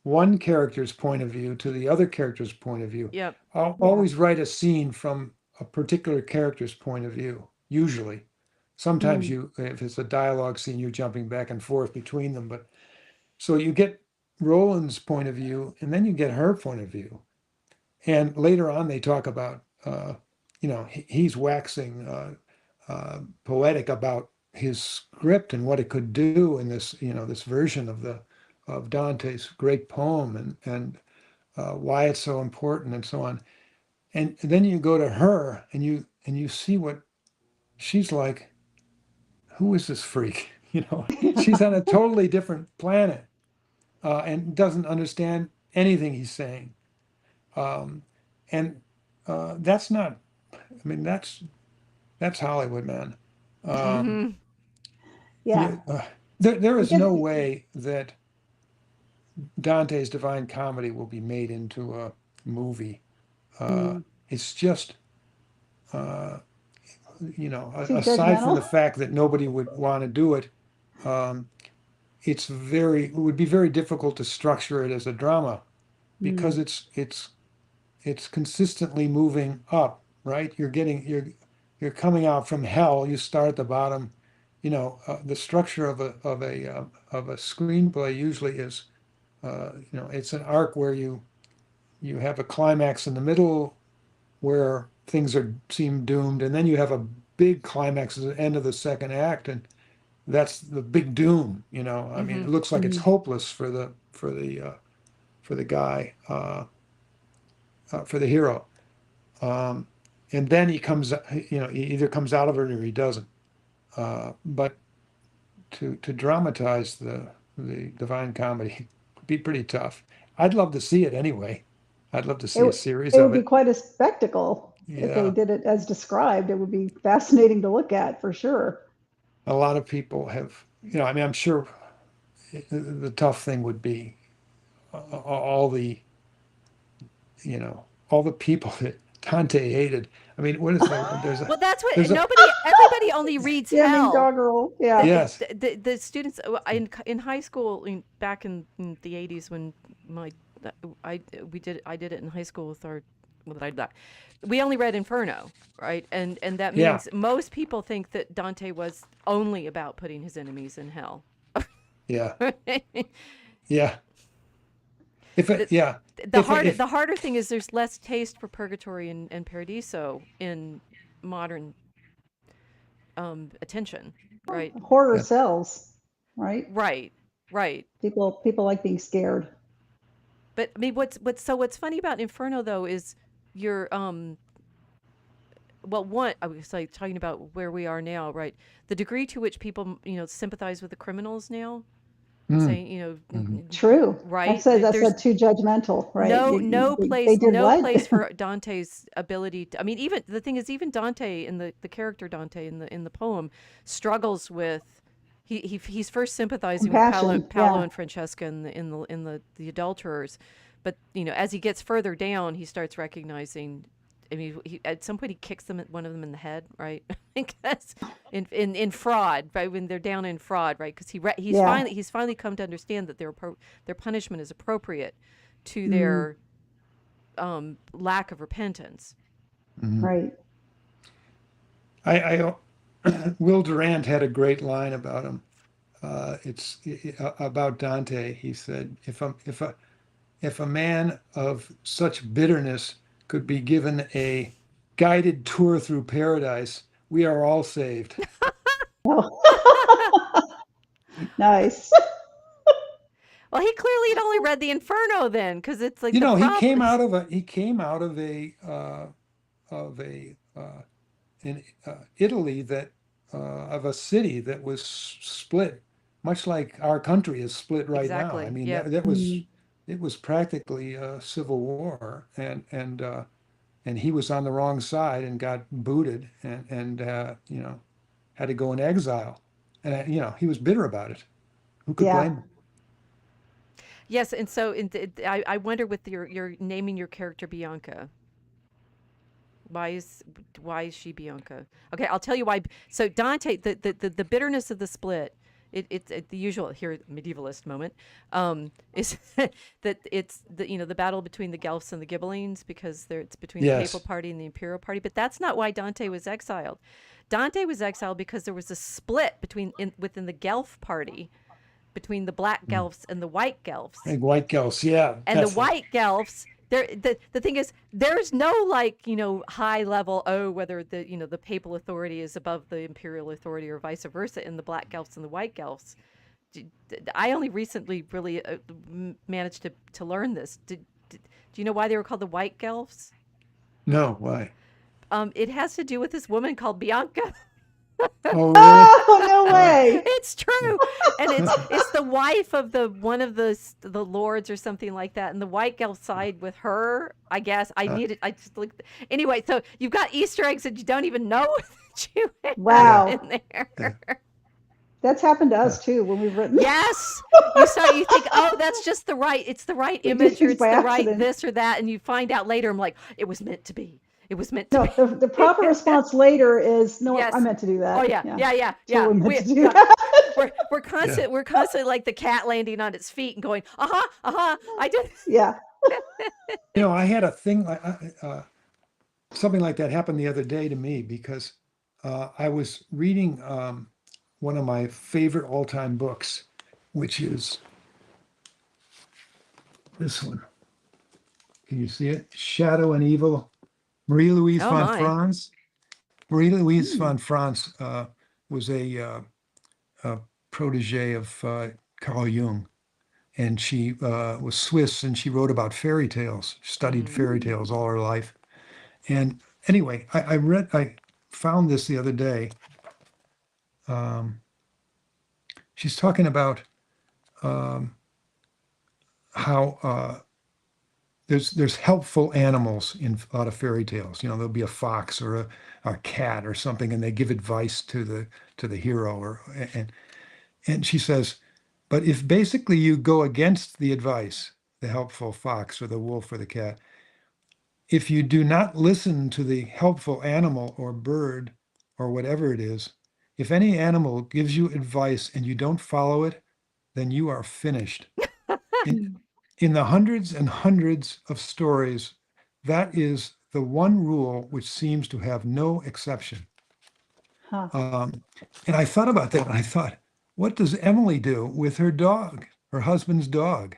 one character's point of view to the other character's point of view. Yep. I'll always write a scene from a particular character's point of view, usually. Sometimes if it's a dialogue scene, you're jumping back and forth between them. But so you get Roland's point of view, and then you get her point of view. And later on, they talk about, he's waxing poetic about his script and what it could do in this, this version of Dante's great poem, and why it's so important and so on. And then you go to her and you see what she's like. Who is this freak? She's on a totally different planet and doesn't understand anything he's saying. And that's not, I mean, that's Hollywood, man. There is no way that Dante's Divine Comedy will be made into a movie. It's just, aside from the fact that nobody would want to do it, it would be very difficult to structure it as a drama because it's consistently moving up, right? You're coming out from hell. You start at the bottom. The structure of a screenplay usually is, it's an arc where you have a climax in the middle where things seem doomed, and then you have a big climax at the end of the second act, and that's the big doom. I mean, it looks like it's hopeless for the guy, for the hero, and then he comes, he either comes out of it or he doesn't. But to dramatize the Divine Comedy would be pretty tough. I'd love to see it anyway. I'd love to see a series of it. It would be quite a spectacle if they did it as described. It would be fascinating to look at for sure. A lot of people have, I'm sure the tough thing would be all the, all the people that Dante hated. I mean, what is that? Well, that's what there's a, everybody only reads Yeah, I mean, hell. doggerel. Yeah. yes, The students in high school, back in the 80s, when I did it in high school with we only read Inferno, right? And that Yeah. means most people think that Dante was only about putting his enemies in hell. yeah, yeah. The If the harder thing is there's less taste for purgatory and paradiso in modern attention, right? Horror Yeah. sells, right? Right. People like being scared. But I mean, what's funny about Inferno though is you're well, one, I was like talking about where we are now, right? The degree to which people sympathize with the criminals now, saying True. right? That's too judgmental, right? No They did no what? place for Dante's ability to, I mean, even the thing is, even Dante in the character Dante in the poem struggles with, he's first sympathizing with Compassion, Paolo yeah. and Francesca in the adulterers, but as he gets further down, he starts recognizing. I mean, at some point he kicks one of them in the head, right? Because in fraud, right, when they're down in fraud, right? Because he's finally come to understand that their punishment is appropriate to their lack of repentance. Right. I Will Durant had a great line about him. It's about Dante. He said, if a man of such bitterness could be given a guided tour through paradise, we are all saved. Oh. Nice. Well, he clearly had only read the Inferno then, because it's like He problem came is- out of in Italy that of a city that was split, much like our country is split right Exactly, now. I mean, yep. that was it was practically a civil war, and he was on the wrong side and got booted, and had to go in exile, and he was bitter about it. Who could Yeah. blame him? Yes, and so I wonder with your naming your character Bianca. Why is she Bianca? Okay, I'll tell you why. So Dante, the bitterness of the split, it's the usual here medievalist moment, is that it's the battle between the Guelphs and the Ghibellines, because it's between the Yes. papal party and the imperial party. But that's not why Dante was exiled. Dante was exiled because there was a split within the Guelph party, between the black Guelphs and the white Guelphs. And white Guelphs, yeah. And the white Guelphs, the thing is, there's no high level, whether the papal authority is above the imperial authority or vice versa in the black Guelphs and the white Guelphs. I only recently really managed to learn this. Do you know why they were called the white Guelphs? No, why? It has to do with this woman called Bianca. Oh, really? Oh, no way. It's true, and it's the wife of one of the lords or something like that, and the white Guelph side with her. I guess I just looked anyway. So you've got Easter eggs that you don't even know that you have Wow. in there. That's happened to us too when we've written. Yes, you think, oh, that's just it's the right We do image, or things it's by the right accident. this or that, and you find out later. I'm like, it was meant to be. It was meant to No, be. the proper response later is no. Yes. I meant to do that. Oh yeah. Totally meant to do that. We're constantly like the cat landing on its feet and going, I did. Yeah. I had a thing, something like that happened the other day to me, because I was reading one of my favorite all-time books, which is this one. Can you see it? Shadow and Evil. Marie-Louise Oh, von my. Franz. Marie-Louise von Franz was a protege of Carl Jung, and she was Swiss, and she wrote about fairy tales, studied fairy tales all her life. And anyway, I found this the other day. She's talking about how there's helpful animals in a lot of fairy tales. There'll be a fox or a cat or something, and they give advice to the hero, and she says, But if basically you go against the advice, the helpful fox or the wolf or the cat, if you do not listen to the helpful animal or bird or whatever it is, if any animal gives you advice and you don't follow it, then you are finished. In the hundreds and hundreds of stories, that is the one rule which seems to have no exception. Huh. And I thought about that and I thought, what does Emily do with her dog, her husband's dog,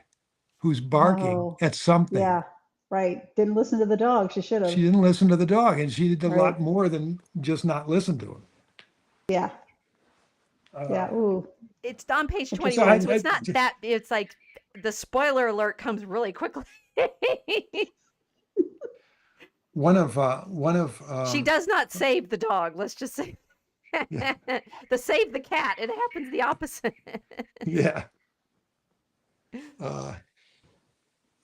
who's barking Oh, at something? yeah, right. Didn't listen to the dog. She should She have. didn't listen to the dog, and she did a Right. lot more than just not listen to him. Yeah. Yeah. Ooh. It's on page Interesting. 21, so it's not that. It's like the spoiler alert comes really quickly. One of She does not save the dog. Let's just say Yeah. the save the cat. It happens the opposite. yeah.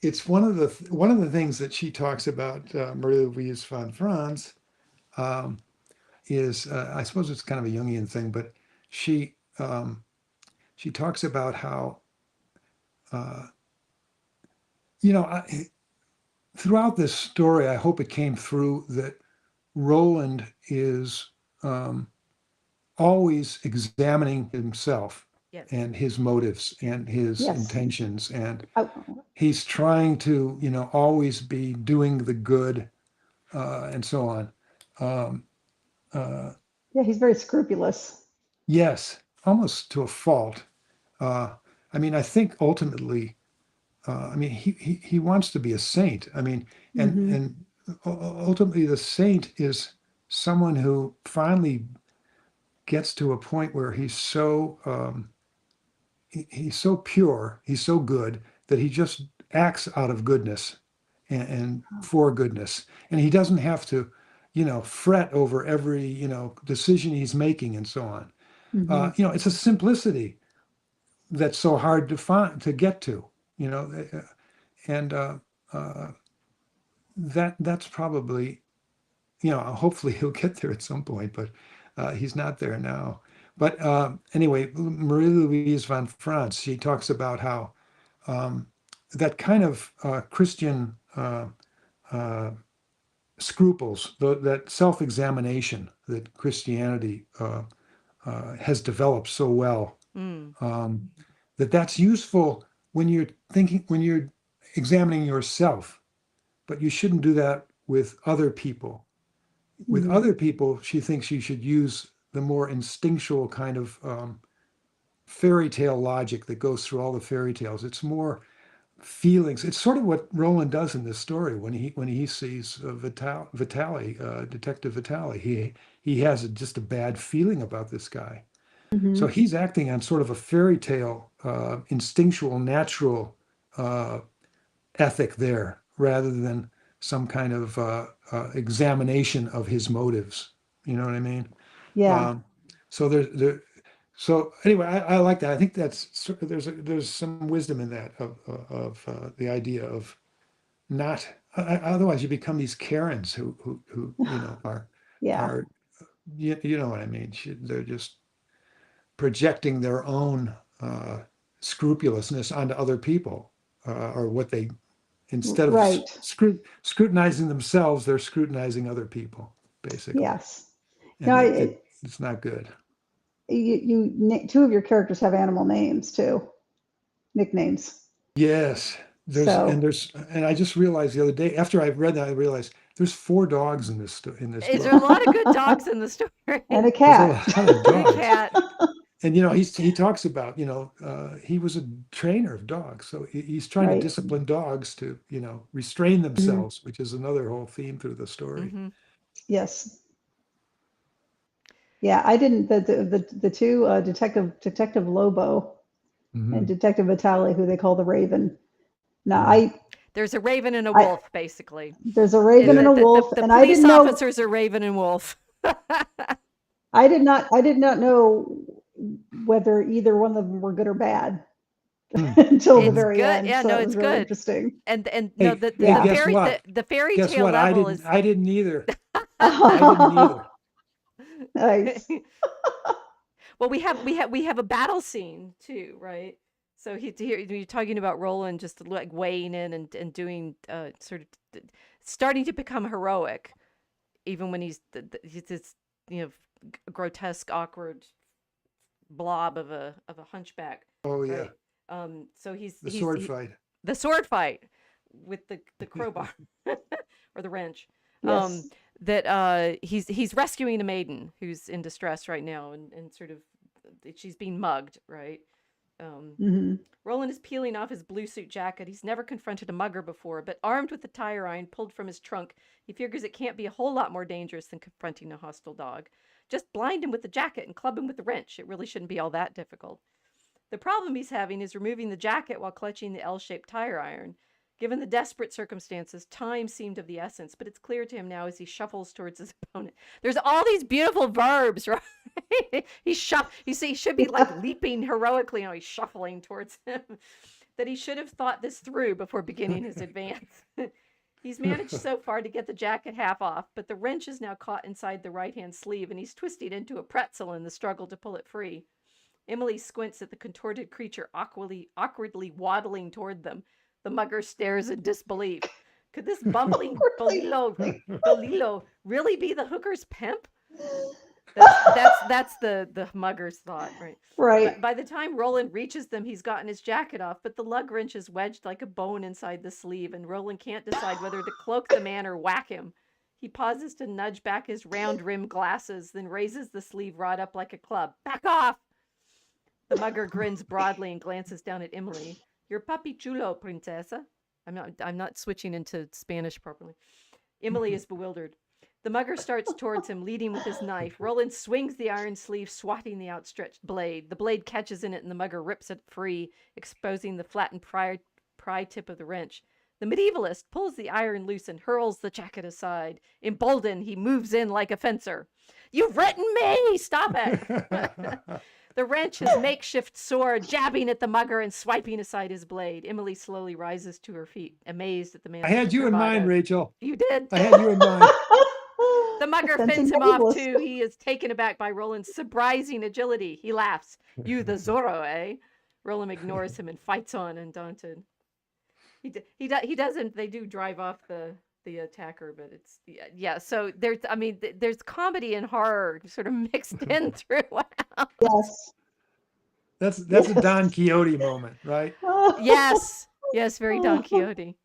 It's one of the things that she talks about, Marie-Louise von Franz, is I suppose it's kind of a Jungian thing, but she talks about how throughout this story, I hope it came through that Roland is always examining himself Yes. and his motives and his Yes. intentions, and Oh, he's trying to, always be doing the good, and so on. yeah, he's very scrupulous. Yes, almost to a fault. I mean, I think ultimately, he wants to be a saint. I mean, Mhm. and ultimately, the saint is someone who finally gets to a point where he's so pure, he's so good that he just acts out of goodness and for goodness, and he doesn't have to, fret over every decision he's making and so on. Mhm. It's a simplicity that's so hard to get to, and that's probably, hopefully he'll get there at some point, but he's not there now. But anyway, Marie-Louise von Franz, she talks about how that kind of Christian scruples, that self-examination that Christianity has developed so well, that's useful when you're examining yourself, but you shouldn't do that with other people. With Mhm. other people, she thinks you should use the more instinctual kind of fairy tale logic that goes through all the fairy tales. It's more feelings. It's sort of what Roland does in this story when he sees Vitali, Detective Vitali. He has just a bad feeling about this guy. So Mhm. he's acting on sort of a fairy tale, instinctual, natural ethic there, rather than some kind of examination of his motives. You know what I mean? Yeah. So so anyway, I like that. I think there's some wisdom in that of the idea of not otherwise you become these Karens who Yeah. are you know what I mean? They're just projecting their own scrupulousness onto other people, or what they instead of Right. scrutinizing themselves, they're scrutinizing other people, basically, Yes. and Now, it's not good. two of your characters have animal names too, nicknames. Yes, So, and I just realized the other day after I read that, I realized there's 4 dogs in this Is there a book. lot of good dogs in the story? and a There's a cat. lot of And a dogs. cat. And he talks about, he was a trainer of dogs, so he's trying to Right. discipline dogs to, restrain Mhm. themselves, which is another whole theme through the story. Mm-hmm. Yes. Yeah, I didn't, the two, Detective Lobo and Mhm. Detective Vitale, who they call the Raven. Now, Yeah. There's a raven and a I, wolf, basically. there's a raven and a wolf, The and I police didn't know, officers are raven and wolf. I did not know whether either one of them were good or bad Hmm. until the It's Mhm. very good. end. Yeah, So no, that it's was really good. interesting. And no, Hey, hey, Yeah. guess what? the fairy Guess tale what? level is I didn't either. I didn't either. Nice. well, we have a battle scene too, right? So you're talking about Roland just like weighing in and doing sort of starting to become heroic, even when he's this grotesque, awkward blob of a hunchback. Oh yeah. Right? So The sword fight. The sword fight with the crowbar or the wrench. Yes. That he's rescuing a maiden who's in distress right now, and sort of she's being mugged, right? Roland is peeling off his blue suit jacket. He's never confronted a mugger before, but armed with the tire iron pulled from his trunk, he figures it can't be a whole lot more dangerous than confronting a hostile dog. Just blind him with the jacket and club him with the wrench. It really shouldn't be all that difficult. The problem he's having is removing the jacket while clutching the L-shaped tire iron. Given the desperate circumstances, time seemed of the essence, but it's clear to him now as he shuffles towards his opponent. There's all these beautiful verbs, right? He should be like leaping heroically. He's shuffling towards him. That he should have thought this through before beginning his advance. He's managed so far to get the jacket half off, but the wrench is now caught inside the right-hand sleeve, and he's twisted into a pretzel in the struggle to pull it free. Emily squints at the contorted creature awkwardly waddling toward them. The mugger stares in disbelief. Could this bumbling Bolillo really be the hooker's pimp? That's the mugger's thought, right? Right. By the time Roland reaches them, he's gotten his jacket off, but the lug wrench is wedged like a bone inside the sleeve, and Roland can't decide whether to cloak the man or whack him. He pauses to nudge back his round-rimmed glasses, then raises the sleeve rod up like a club. Back off! The mugger grins broadly and glances down at Emily. Your papi chulo, princesa. I'm not switching into Spanish properly. Emily is bewildered. The mugger starts towards him, leading with his knife. Roland swings the iron sleeve, swatting the outstretched blade. The blade catches in it, and the mugger rips it free, exposing the flattened pry tip of the wrench. The medievalist pulls the iron loose and hurls the jacket aside. Emboldened, he moves in like a fencer. You've written me! Stop it! The wrench, his makeshift sword, jabbing at the mugger and swiping aside his blade. Emily slowly rises to her feet, amazed at the man. I had you in mind, Rachel. You did? I had you in mind. The mugger fends him off, too. He is taken aback by Roland's surprising agility. He laughs. You the Zorro, eh? Roland ignores him and fights on, undaunted. He doesn't. They do drive off the attacker, but it's yeah. So there's comedy and horror sort of mixed in throughout. Yes. That's a Don Quixote moment, right? Yes, very Don Quixote.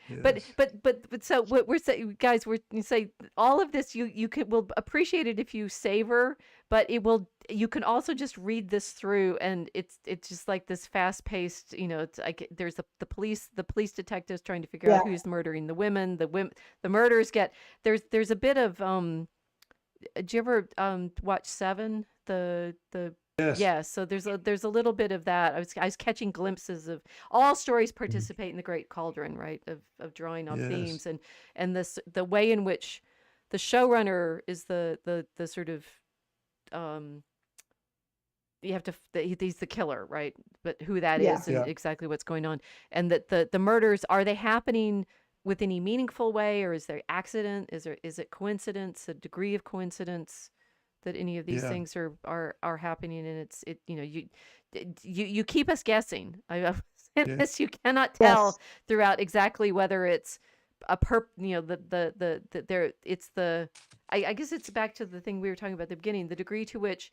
Yes. But so what we're saying, guys, you say all of this will appreciate it if you savor, but you can also just read this through, and it's just like this fast paced, it's like there's the police detectives trying to figure out who's murdering the women, the murders there's a bit of did you ever watch Seven, the Yes. Yeah, so there's a little bit of that. I was catching glimpses of all stories participate in the great cauldron, right? Of drawing on themes, and the way in which the showrunner is the sort of you have to he's the killer, right? But who that is and exactly what's going on, and that the murders, are they happening with any meaningful way, or is there accident? Is it coincidence? A degree of coincidence that any of these things are happening, and you keep us guessing. I've said this, you cannot tell throughout exactly whether it's I guess it's back to the thing we were talking about at the beginning, the degree to which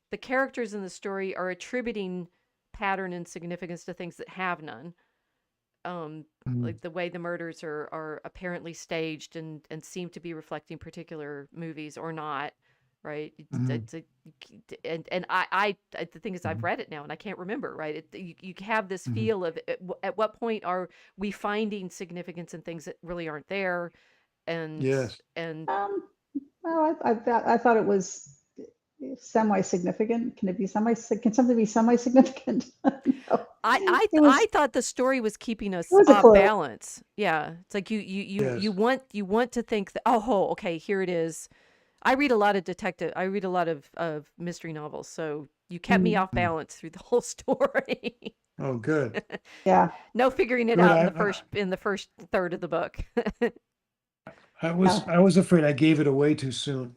the characters in the story are attributing pattern and significance to things that have none. Like the way the murders are apparently staged and seem to be reflecting particular movies or not. Right. And I the thing is, I've read it now and I can't remember. Right. You have this feel of at what point are we finding significance in things that really aren't there? And well, I thought it was semi-significant. Can something be semi-significant? No. I thought the story was keeping us off balance. Yeah. It's like you want to think that, okay, here it is. I read a lot of mystery novels, so you kept me off balance through the whole story. Oh, good. Yeah. No figuring it out in the first third of the book. I was afraid I gave it away too soon.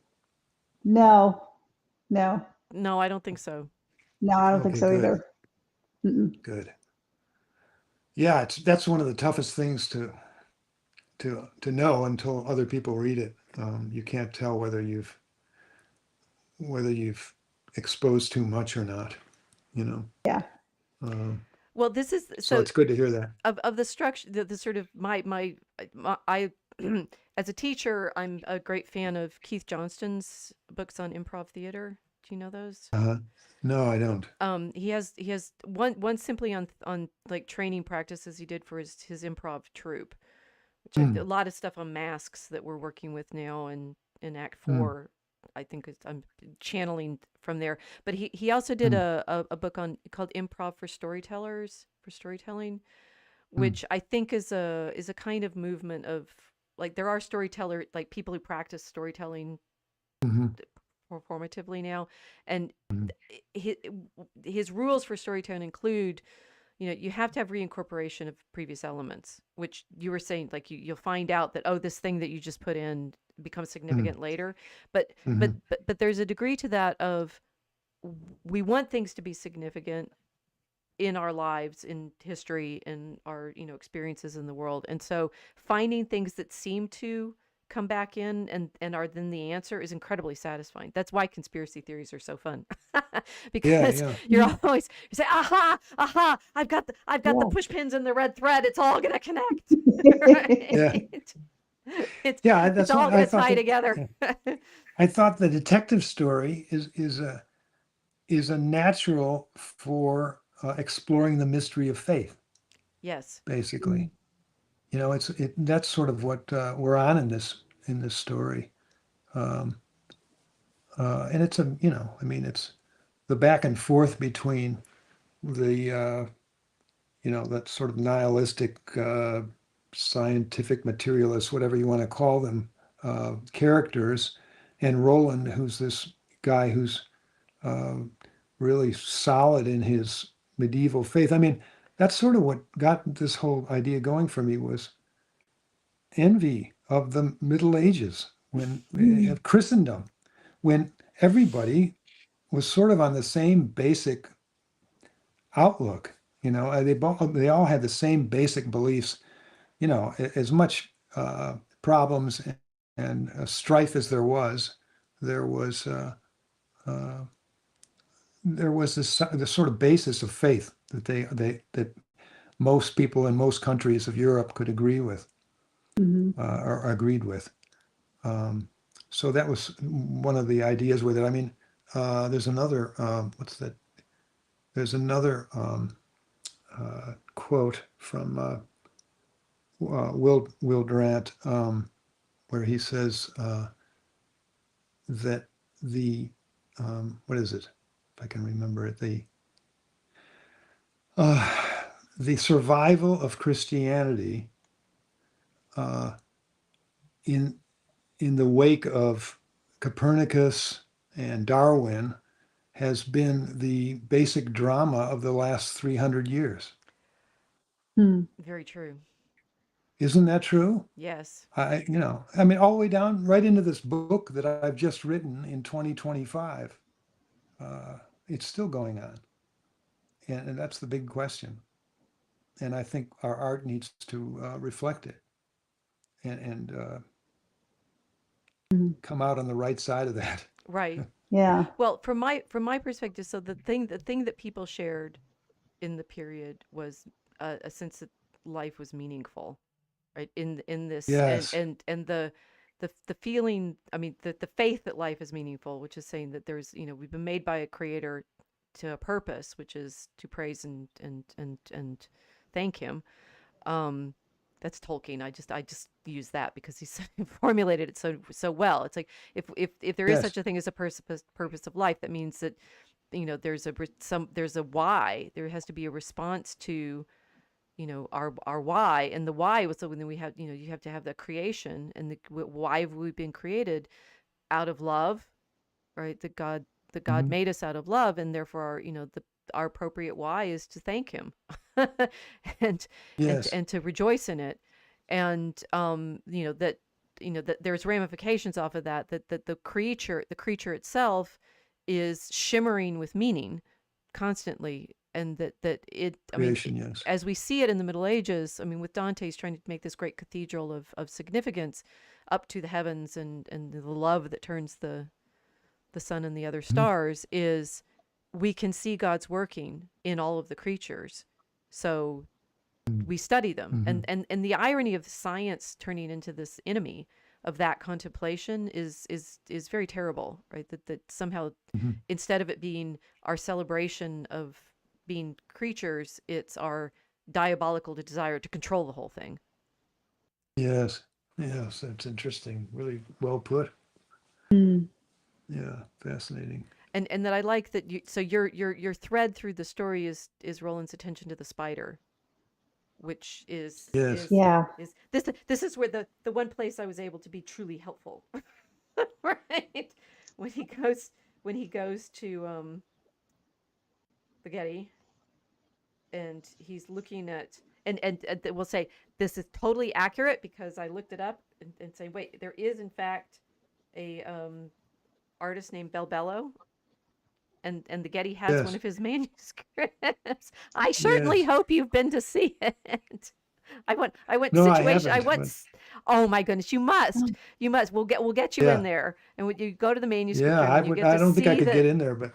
No, I don't think so. No, I don't think so either. Mm-mm. Good. Yeah, that's one of the toughest things to know until other people read it. You can't tell whether you've exposed too much or not, you know. Yeah. Um, Well, this is so so it's good to hear that. of the structure, the sort of I as a teacher, I'm a great fan of Keith Johnston's books on improv theater. Do you know those? Uh-huh. No, I don't. He has one simply on like training practices he did for his improv troupe, which a Mm, lot of stuff on masks that we're working with now in Act mm, 4. I think I'm channeling from there. But he also did mm, a book on called Improv for Storytellers for storytelling, mm, which I think is a kind of movement of like there are storyteller like people who practice storytelling mhm, performatively now, and mm, his, his rules for storytelling include, you have to have reincorporation of previous elements, which you were saying, like you'll find out that, oh, this thing that you just put in becomes mm, significant later. But but mhm, but but there's a degree to that of we want things to be significant in our lives, in history, in our experiences in the world, and so finding things that seem to come back in and are then the answer is incredibly satisfying. That's why conspiracy theories are so fun. Yeah, Because yeah, you say, aha, aha, I've got the Yeah. push pins and the red thread, it's all gonna connect. yeah, Right. it's yeah. it's That's all what I gonna thought tie that. together. Yeah. I thought the detective story is a natural for exploring the mystery of faith, Yes. basically. That's sort of what we're on in this story. Um, and it's I mean, it's the back and forth between the, that sort of nihilistic, scientific materialist, whatever you want to call them, characters, and Roland, who's this guy who's uh, really solid in his medieval faith. I mean, that's sort of what got this whole idea going for me was envy of the Middle Ages when Mm. of Christendom, when everybody was sort of on the same basic outlook. They all had the same basic beliefs. As much problems and strife as there was uh, uh, there was this sort of basis of faith that most people in most countries of Europe could agree with Mhm. or agreed with. Um, so that was one of the ideas with it. I mean, there's another what's that? There's another quote from Will Durant where he says that what is it? If I can remember it, uh, the survival of Christianity uh, in in the wake of Copernicus and Darwin has been the basic drama of the last 300 years. Hmm. Very true. Isn't that true? Yes. I mean, all the way down right into this book that I've just written in 2025. Uh, it's still going on. And that's the big question. And I think our art needs to reflect it and Mhm. come out on the right side of that. Right. Yeah. Well, from my perspective, so the thing that people shared in the period was a sense that life was meaningful, right? In this, Yes. and the feeling, I mean, the faith that life is meaningful, which is saying that there's, we've been made by a creator to a purpose, which is to praise and thank him. um that's Tolkien. I just use that because he formulated it so well. It's like if there is Yes. such a thing as a purpose of life, that means that there's a why. There has to be a response to our why, and the why was, so when we have, you have to have the creation, and why have we been created? Out of love, right? The God Mhm. made us out of love, and therefore our appropriate why is to thank him, and Yes. and to rejoice in it, and that there's ramifications off of that the creature itself is shimmering with meaning constantly, and that it, I mean, Creation, yes. as we see it in the Middle Ages, I mean, with Dante's trying to make this great cathedral of significance up to the heavens, and the love that turns the sun and the other stars, is we can see God's working in all of the creatures. So we study them. And the irony of science turning into this enemy of that contemplation is very terrible, right? That somehow, instead of it being our celebration of being creatures, it's our diabolical desire to control the whole thing. Yes. Yes, that's interesting. Really well put. Yeah, fascinating. And that I like that your thread through the story is Roland's attention to the spider, which is Yes. is this is where the one place I was able to be truly helpful. Right? When he goes to the Getty, and he's looking at and we'll say this is totally accurate because I looked it up, and say, wait, there is in fact a artist named Belbello, and the Getty has Yes. one of his manuscripts. I certainly hope you've been to see it. I went No, situation. I haven't, Oh my goodness, you must. We'll get you in there, and when you go to the manuscript room, I you would. get I to don't think I see could get in there, but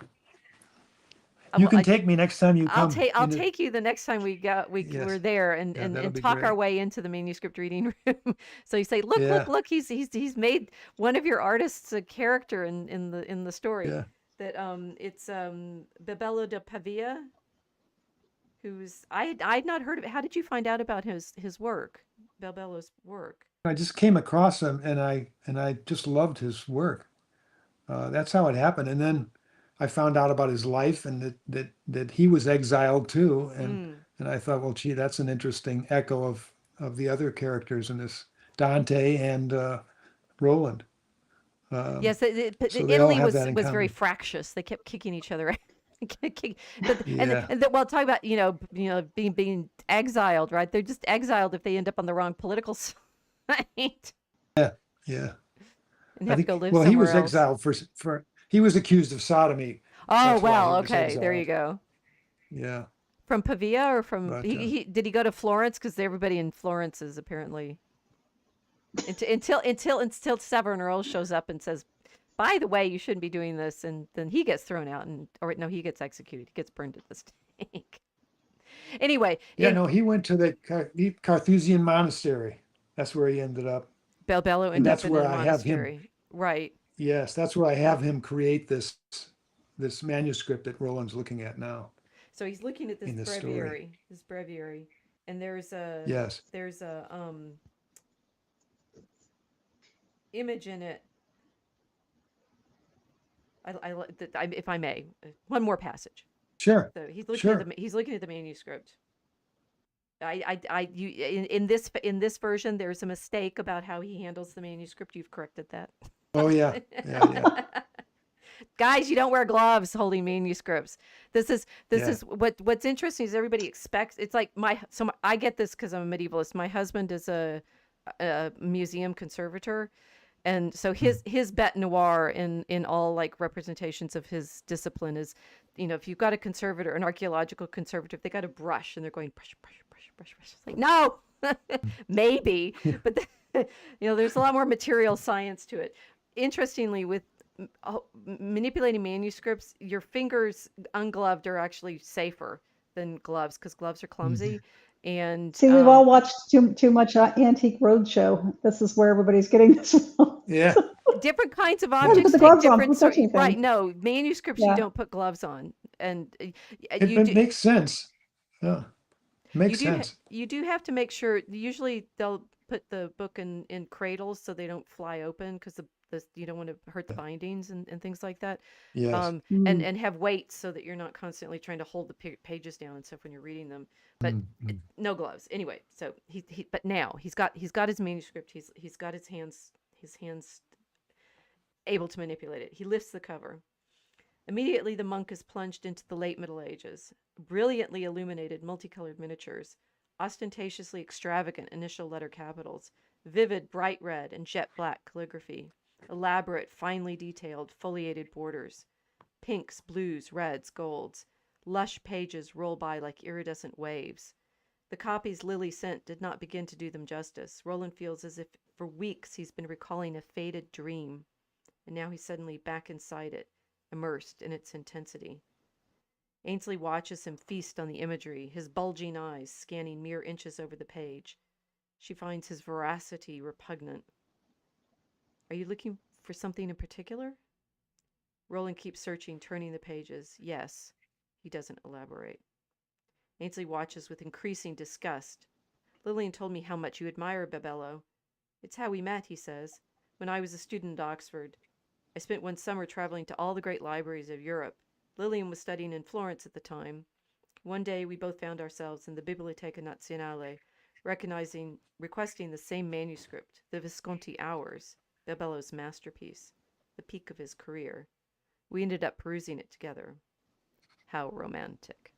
you well, can take me next time you I'll come. take you the next time Yes. we're there, and that'll be talk our great. way into the manuscript reading room. So you say, look, he's made one of your artists a character in the story. Yeah. That it's Belbello de Pavia, who's I'd not heard of it. How did you find out about his work, Belbello's work? I just came across him, and I just loved his work. That's how it happened. And then I found out about his life, and that he was exiled too. And I thought, well, gee, that's an interesting echo of the other characters in this, Dante and Roland. Yes, so they all Italy have that in was very common. fractious. They kept kicking each other out. Yeah. Well, talk about being exiled, right? They're just exiled if they end up on the wrong political side Yeah. and I have to think. go live Well, he somewhere was else. exiled for he was accused of sodomy. Oh That's why well, he was okay, there you exiled. go. Yeah. From Pavia or from But did he go to Florence? Because everybody in Florence is apparently until Savonarola shows up and says, by the way, you shouldn't be doing this, and then he gets thrown out, or no, he gets executed. He gets burned at the stake. Anyway, no, he went to the Carthusian monastery. That's where he ended up. Belbello And ended that's up in where a I have him. monastery. Right. Yes, that's where I have him create this manuscript that Roland's looking at now. So he's looking at in this story. breviary, and there's a Yes. image in it. If I may, one more passage. Sure. So he's looking Sure. he's looking at the manuscript. In this version, there's a mistake about how he handles the manuscript. You've corrected that. Oh yeah. Yeah. Guys, you don't wear gloves holding manuscripts. This is what's interesting is everybody expects. It's like I get this because I'm a medievalist. My husband is a museum conservator, and so his bête noire in all like representations of his discipline is, if you've got a conservator, an archaeological conservative, they got a brush and they're going brush. It's like, no, maybe, but there's a lot more material science to it. Interestingly, with manipulating manuscripts, your fingers ungloved are actually safer than gloves because gloves are clumsy. And see, we've all watched too much Antique Roadshow. This is where everybody's getting this from. Yeah. Different kinds of put objects the take gloves on, different who's touching right. things? No, manuscripts Yeah. you don't put gloves on, and It makes sense. Yeah. Makes sense. You do have to make sure. Usually they'll put the book in cradles so they don't fly open because you don't want to hurt the bindings and things like that. Yes. And have weights so that you're not constantly trying to hold the pages down and stuff when you're reading them. But no gloves. Anyway, so but now he's got his manuscript. He's got his hands able to manipulate it. He lifts the cover. Immediately, the monk is plunged into the late Middle Ages. Brilliantly illuminated, multicolored miniatures, ostentatiously extravagant initial letter capitals, vivid, bright red and jet black calligraphy, elaborate, finely detailed, foliated borders, pinks, blues, reds, golds, Lush pages roll by like iridescent waves. The copies Lily sent did not begin to do them justice. Roland feels as if for weeks he's been recalling a faded dream, and now he's suddenly back inside it, immersed in its intensity. Ainsley watches him feast on the imagery, his bulging eyes scanning mere inches over the page. She finds his veracity repugnant. Are you looking for something in particular? Roland keeps searching, turning the pages. Yes. He doesn't elaborate. Ainsley watches with increasing disgust. Lillian told me how much you admire Babello. It's how we met, he says, when I was a student at Oxford. I spent one summer traveling to all the great libraries of Europe. Lillian was studying in Florence at the time. One day we both found ourselves in the Biblioteca Nazionale, requesting the same manuscript, the Visconti Hours, Babello's masterpiece, the peak of his career. We ended up perusing it together. How romantic.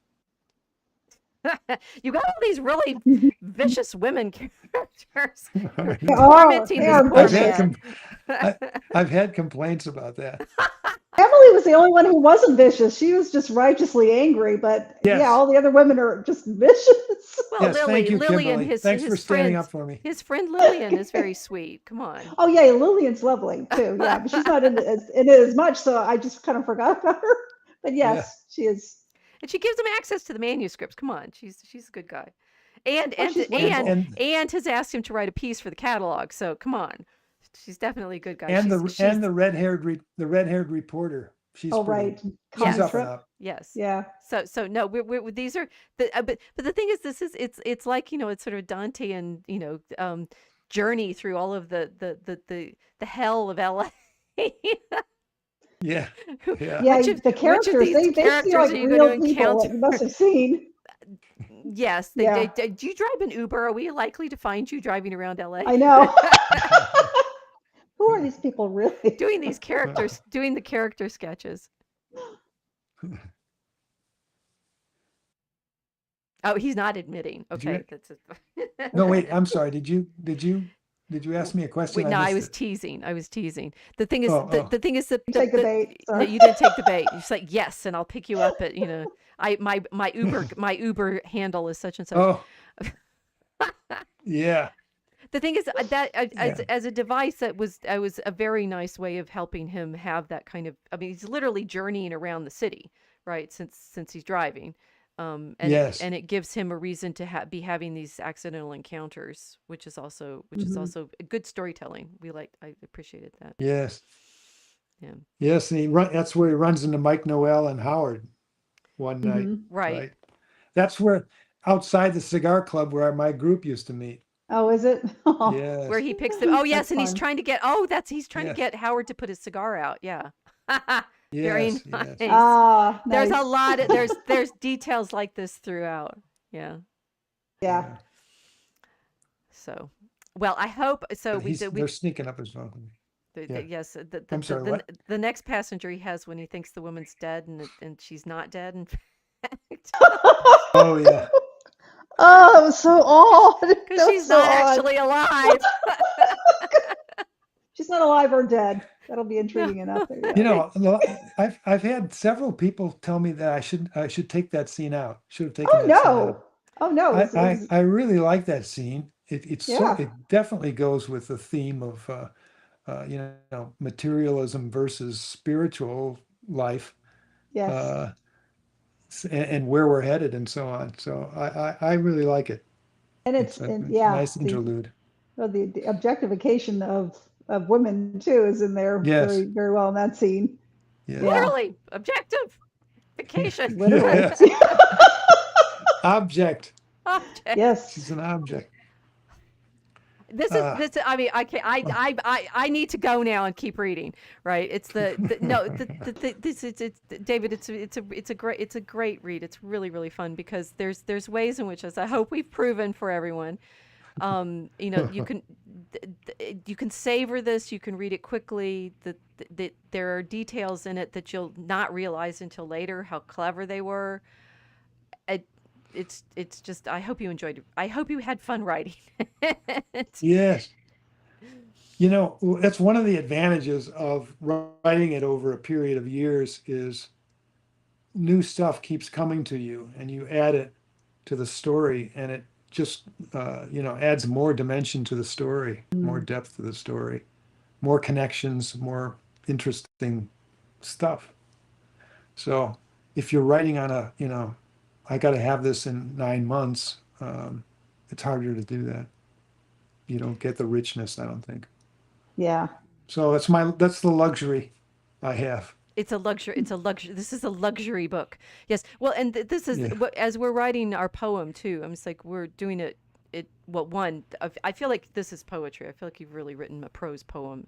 You got all these really vicious women characters tormenting they this are poor vicious. man. I've had complaints about that. Emily was the only one who wasn't vicious. She was just righteously angry, but Yes. yeah, all the other women are just vicious. Well, Yes, thank you, Lillian, Kimberly. Thanks for standing up for me. His friend Lillian is very sweet. Come on. Oh yeah, Lillian's lovely too. Yeah, but she's not in it as much, so I just kind of forgot about her. But yes, she is. And she gives him access to the manuscripts. Come on, she's a good guy, and she's wonderful. and has asked him to write a piece for the catalog. So come on, she's definitely a good guy. And she's, the red-haired reporter. She's Oh pretty. right, She's up Contra. and up. Yes. Yeah. So no, we're these are the but the thing is, it's like, it's sort of Dantean, journey through all of the hell of LA. Yeah. Yeah. Yeah, Which of the characters, these they seem characters like are you real going to people encounter? that you must have seen. Yes. Yeah. Do you drive an Uber? Are we likely to find you driving around LA? I know. Who are these people really? doing the character sketches. Oh, he's not admitting. Okay, that's it. No, wait. I'm sorry. Did you ask me a question? Wait, no, I was it. teasing. The thing is, the thing is that Take the bait. no, Sorry. you didn't take the bait. You're just like, yes, and I'll pick you up at my Uber handle is such and such. Oh. Yeah. The thing is that as a device, that was a very nice way of helping him have that kind of. I mean, he's literally journeying around the city, right? Since he's driving, and Yes. and it gives him a reason to be having these accidental encounters, which is also good storytelling. I appreciated that. Yes. Yeah. Yes, and that's where he runs into Mike Noel and Howard one night. Right. That's where outside the cigar club where my group used to meet. Oh, is it? Oh. Yes. Where he picks them. Oh, yes, That's and he's fun. trying to get. He's trying to get Howard to put his cigar out. Yeah. Very Yes, nice. yes. Ah, There's a nice. lot of there's details like this throughout. Yeah. Yeah. So, well, I hope so. They're sneaking up his phone. Yeah. Yes. I'm sorry, what? The next passenger he has when he thinks the woman's dead and she's not dead. In fact, Oh yeah. Oh, it was so odd. because she's not actually alive. She's not alive or dead. That'll be intriguing enough. There you go. I've had several people tell me that I should take that scene out. Should have taken Oh that scene no. out. Oh no. I really like that scene. It Yeah. definitely goes with the theme of materialism versus spiritual life, Yes. and where we're headed and so on. So I really like it. And It's a yeah. nice interlude. The objectification of women too is in there Yes. very, very well in that scene. Yeah. Literally objectification. Literally. Object. Object. Yes. She's an object. This is. I mean, I can't. I need to go now and keep reading. Right? It's David. It's a great read. It's really, really fun because there's ways in which, as I hope we've proven for everyone, you can savor this. You can read it quickly. That there are details in it that you'll not realize until later how clever they were. It's just, I hope you enjoyed it. I hope you had fun writing. Yes. That's one of the advantages of writing it over a period of years is new stuff keeps coming to you, and you add it to the story, and it just adds more dimension to the story, more depth to the story, more connections, more interesting stuff. So if you're writing on I got to have this in 9 months, it's harder to do that. You don't get the richness, I don't think. Yeah. So that's the luxury I have. It's a luxury. It's a luxury. This is a luxury book. Yes. Well, and this is Yeah. as we're writing our poem too. I'm just like we're doing it. I feel like this is poetry. I feel like you've really written a prose poem.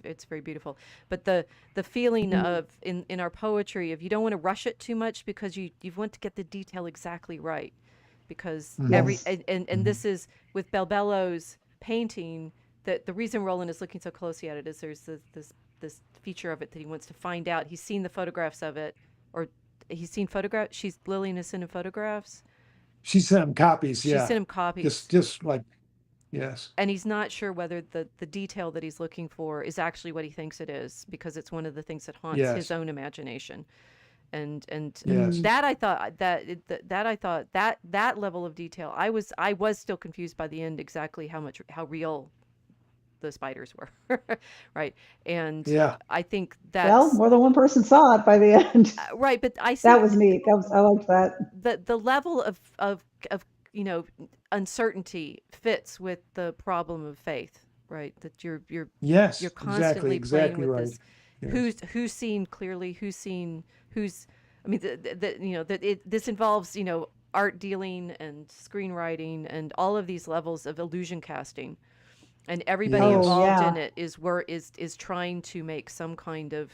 It's very beautiful. But the feeling of in our poetry of you don't want to rush it too much because you want to get the detail exactly right. Because Yes. and this is with Belbello's painting that the reason Roland is looking so closely at it is there's this feature of it that he wants to find out. He's seen the photographs of it, or he's seen photographs. Lillian has sent him photographs. She sent him copies. She Yeah. sent him copies. Just like, yes. And he's not sure whether the detail that he's looking for is actually what he thinks it is, because it's one of the things that haunts Yes. his own imagination. And Yes. that I thought that level of detail, I was still confused by the end exactly how real the spiders were. Right. And Yeah. I think Well, that's more than one person saw it by the end. right. But I see That was neat. I liked that. the level of uncertainty fits with the problem of faith, right? That you're Yes. you're constantly playing with right. this. Yes. Who's seen clearly, who's I mean this involves art dealing and screenwriting and all of these levels of illusion casting, and everybody Yes. involved yeah. in it is trying to make some kind of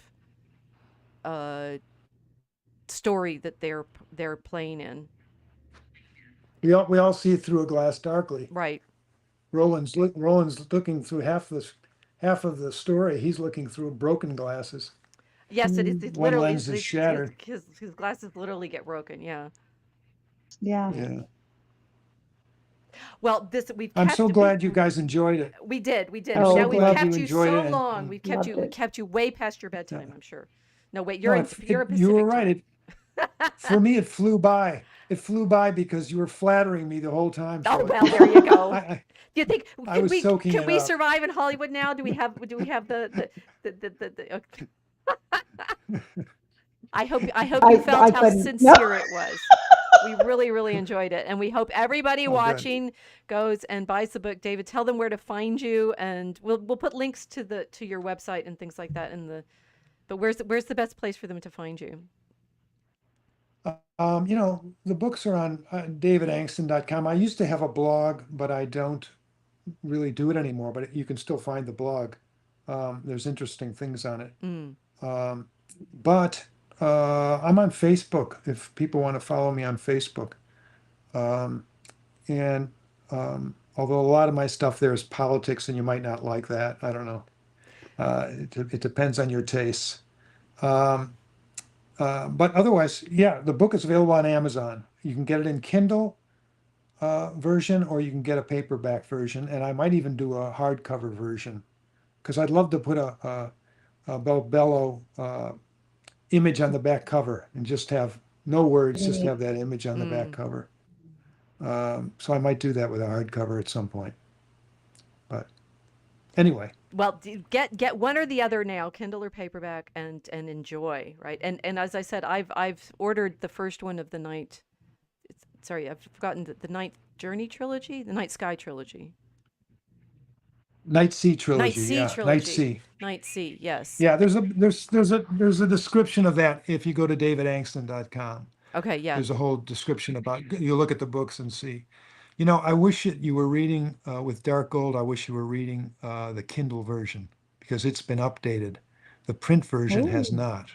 story that they're playing in. We all see it through a glass darkly. Right. Roland's looking through half of the story. He's looking through broken glasses. Yes, it is. It's One literally lens is shattered. his glasses literally get broken. Yeah. Yeah. Yeah. Well, I'm so glad you guys enjoyed it. We did. I'm so Now we've glad kept you you enjoyed so it, and- long. We've kept Loved you. We it. kept you way past your bedtime. Yeah. I'm sure. No, wait. No, You're Pacific you were right. time. For me, it flew by. It flew by because you were flattering me the whole time. Oh so well, there you go. I, Do you think I was soaking can it we up. survive in Hollywood now? Do we have the I hope you felt I how couldn't. sincere it was. We really, really enjoyed it, and we hope everybody good. watching goes and buys the book. David, tell them where to find you, and we'll put links to your website and things like that But where's the best place for them to find you? The books are on davidangsten.com. I used to have a blog, but I don't really do it anymore. But you can still find the blog. There's interesting things on it. But I'm on Facebook if people want to follow me on Facebook. And although a lot of my stuff there is politics, and you might not like that, I don't know. It depends on your tastes. But otherwise, yeah, the book is available on Amazon. You can get it in Kindle version, or you can get a paperback version, and I might even do a hardcover version, because I'd love to put a Belbello image on the back cover and just have no words, just have that image on the back cover. So I might do that with a hardcover at some point. But anyway. Well, get one or the other now, Kindle or paperback, and enjoy, right? And as I said, I've ordered the first one of the Night. Sorry, I've forgotten the Night Journey trilogy, the Night Sky trilogy. Night Sea trilogy. Night Sea yeah. trilogy. Night Sea. Night Sea, yes. Yeah, there's a description of that if you go to davidangsten.com. Okay, yeah. There's a whole description about, you look at the books and see. I wish you were reading with Dark Gold. I wish you were reading the Kindle version, because it's been updated. The print version has not.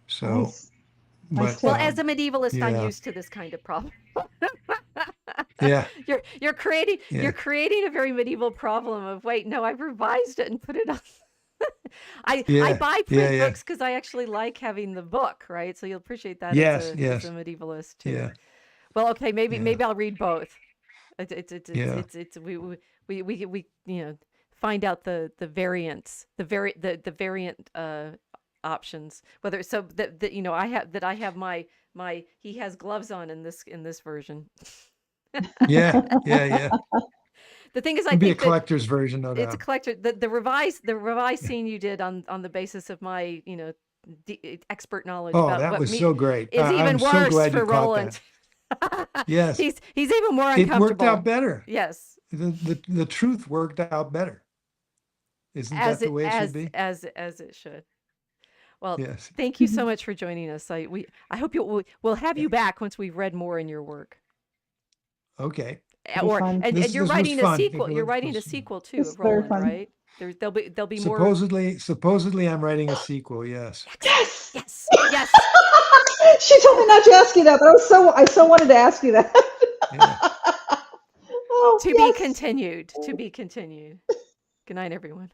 So, Nice. but, Nice Well, tip. as a medievalist, I'm yeah. used to this kind of problem. yeah, You're creating Yeah. a very medieval problem of wait, no, I've revised it and put it on. I Yeah, buy print yeah. books because I actually like having the book, right? So you'll appreciate that Yes, as yes. a medievalist too. yeah, Well, okay, maybe Yeah. I'll read both. Yeah. We find out the variants, the variant options. Whether so that you know I have my he has gloves on in this version. Yeah, yeah. The thing is, I It'll be a think that collector's version, no it's a doubt. collector. The revised scene you did on the basis of my expert knowledge Oh, about that what was me so great. is even I'm so worse glad you for caught Roland. that. Yes, He's even more it worked uncomfortable. out better. Yes, The truth worked out better. Isn't that the way it should be? as it should. Well, Yes. thank you so much for joining us. I hope we'll have you back once we've read more in your work. Okay. Or fun. and This you're was writing a fun. sequel. It You're was- writing a was- sequel too It's of very Roland, fun. right? There'll be more. Supposedly I'm writing a sequel, yes. Yes. Yes. She told me not to ask you that, but I so wanted to ask you that. Yeah. Oh, To be yes. continued. To be continued. Good night, everyone.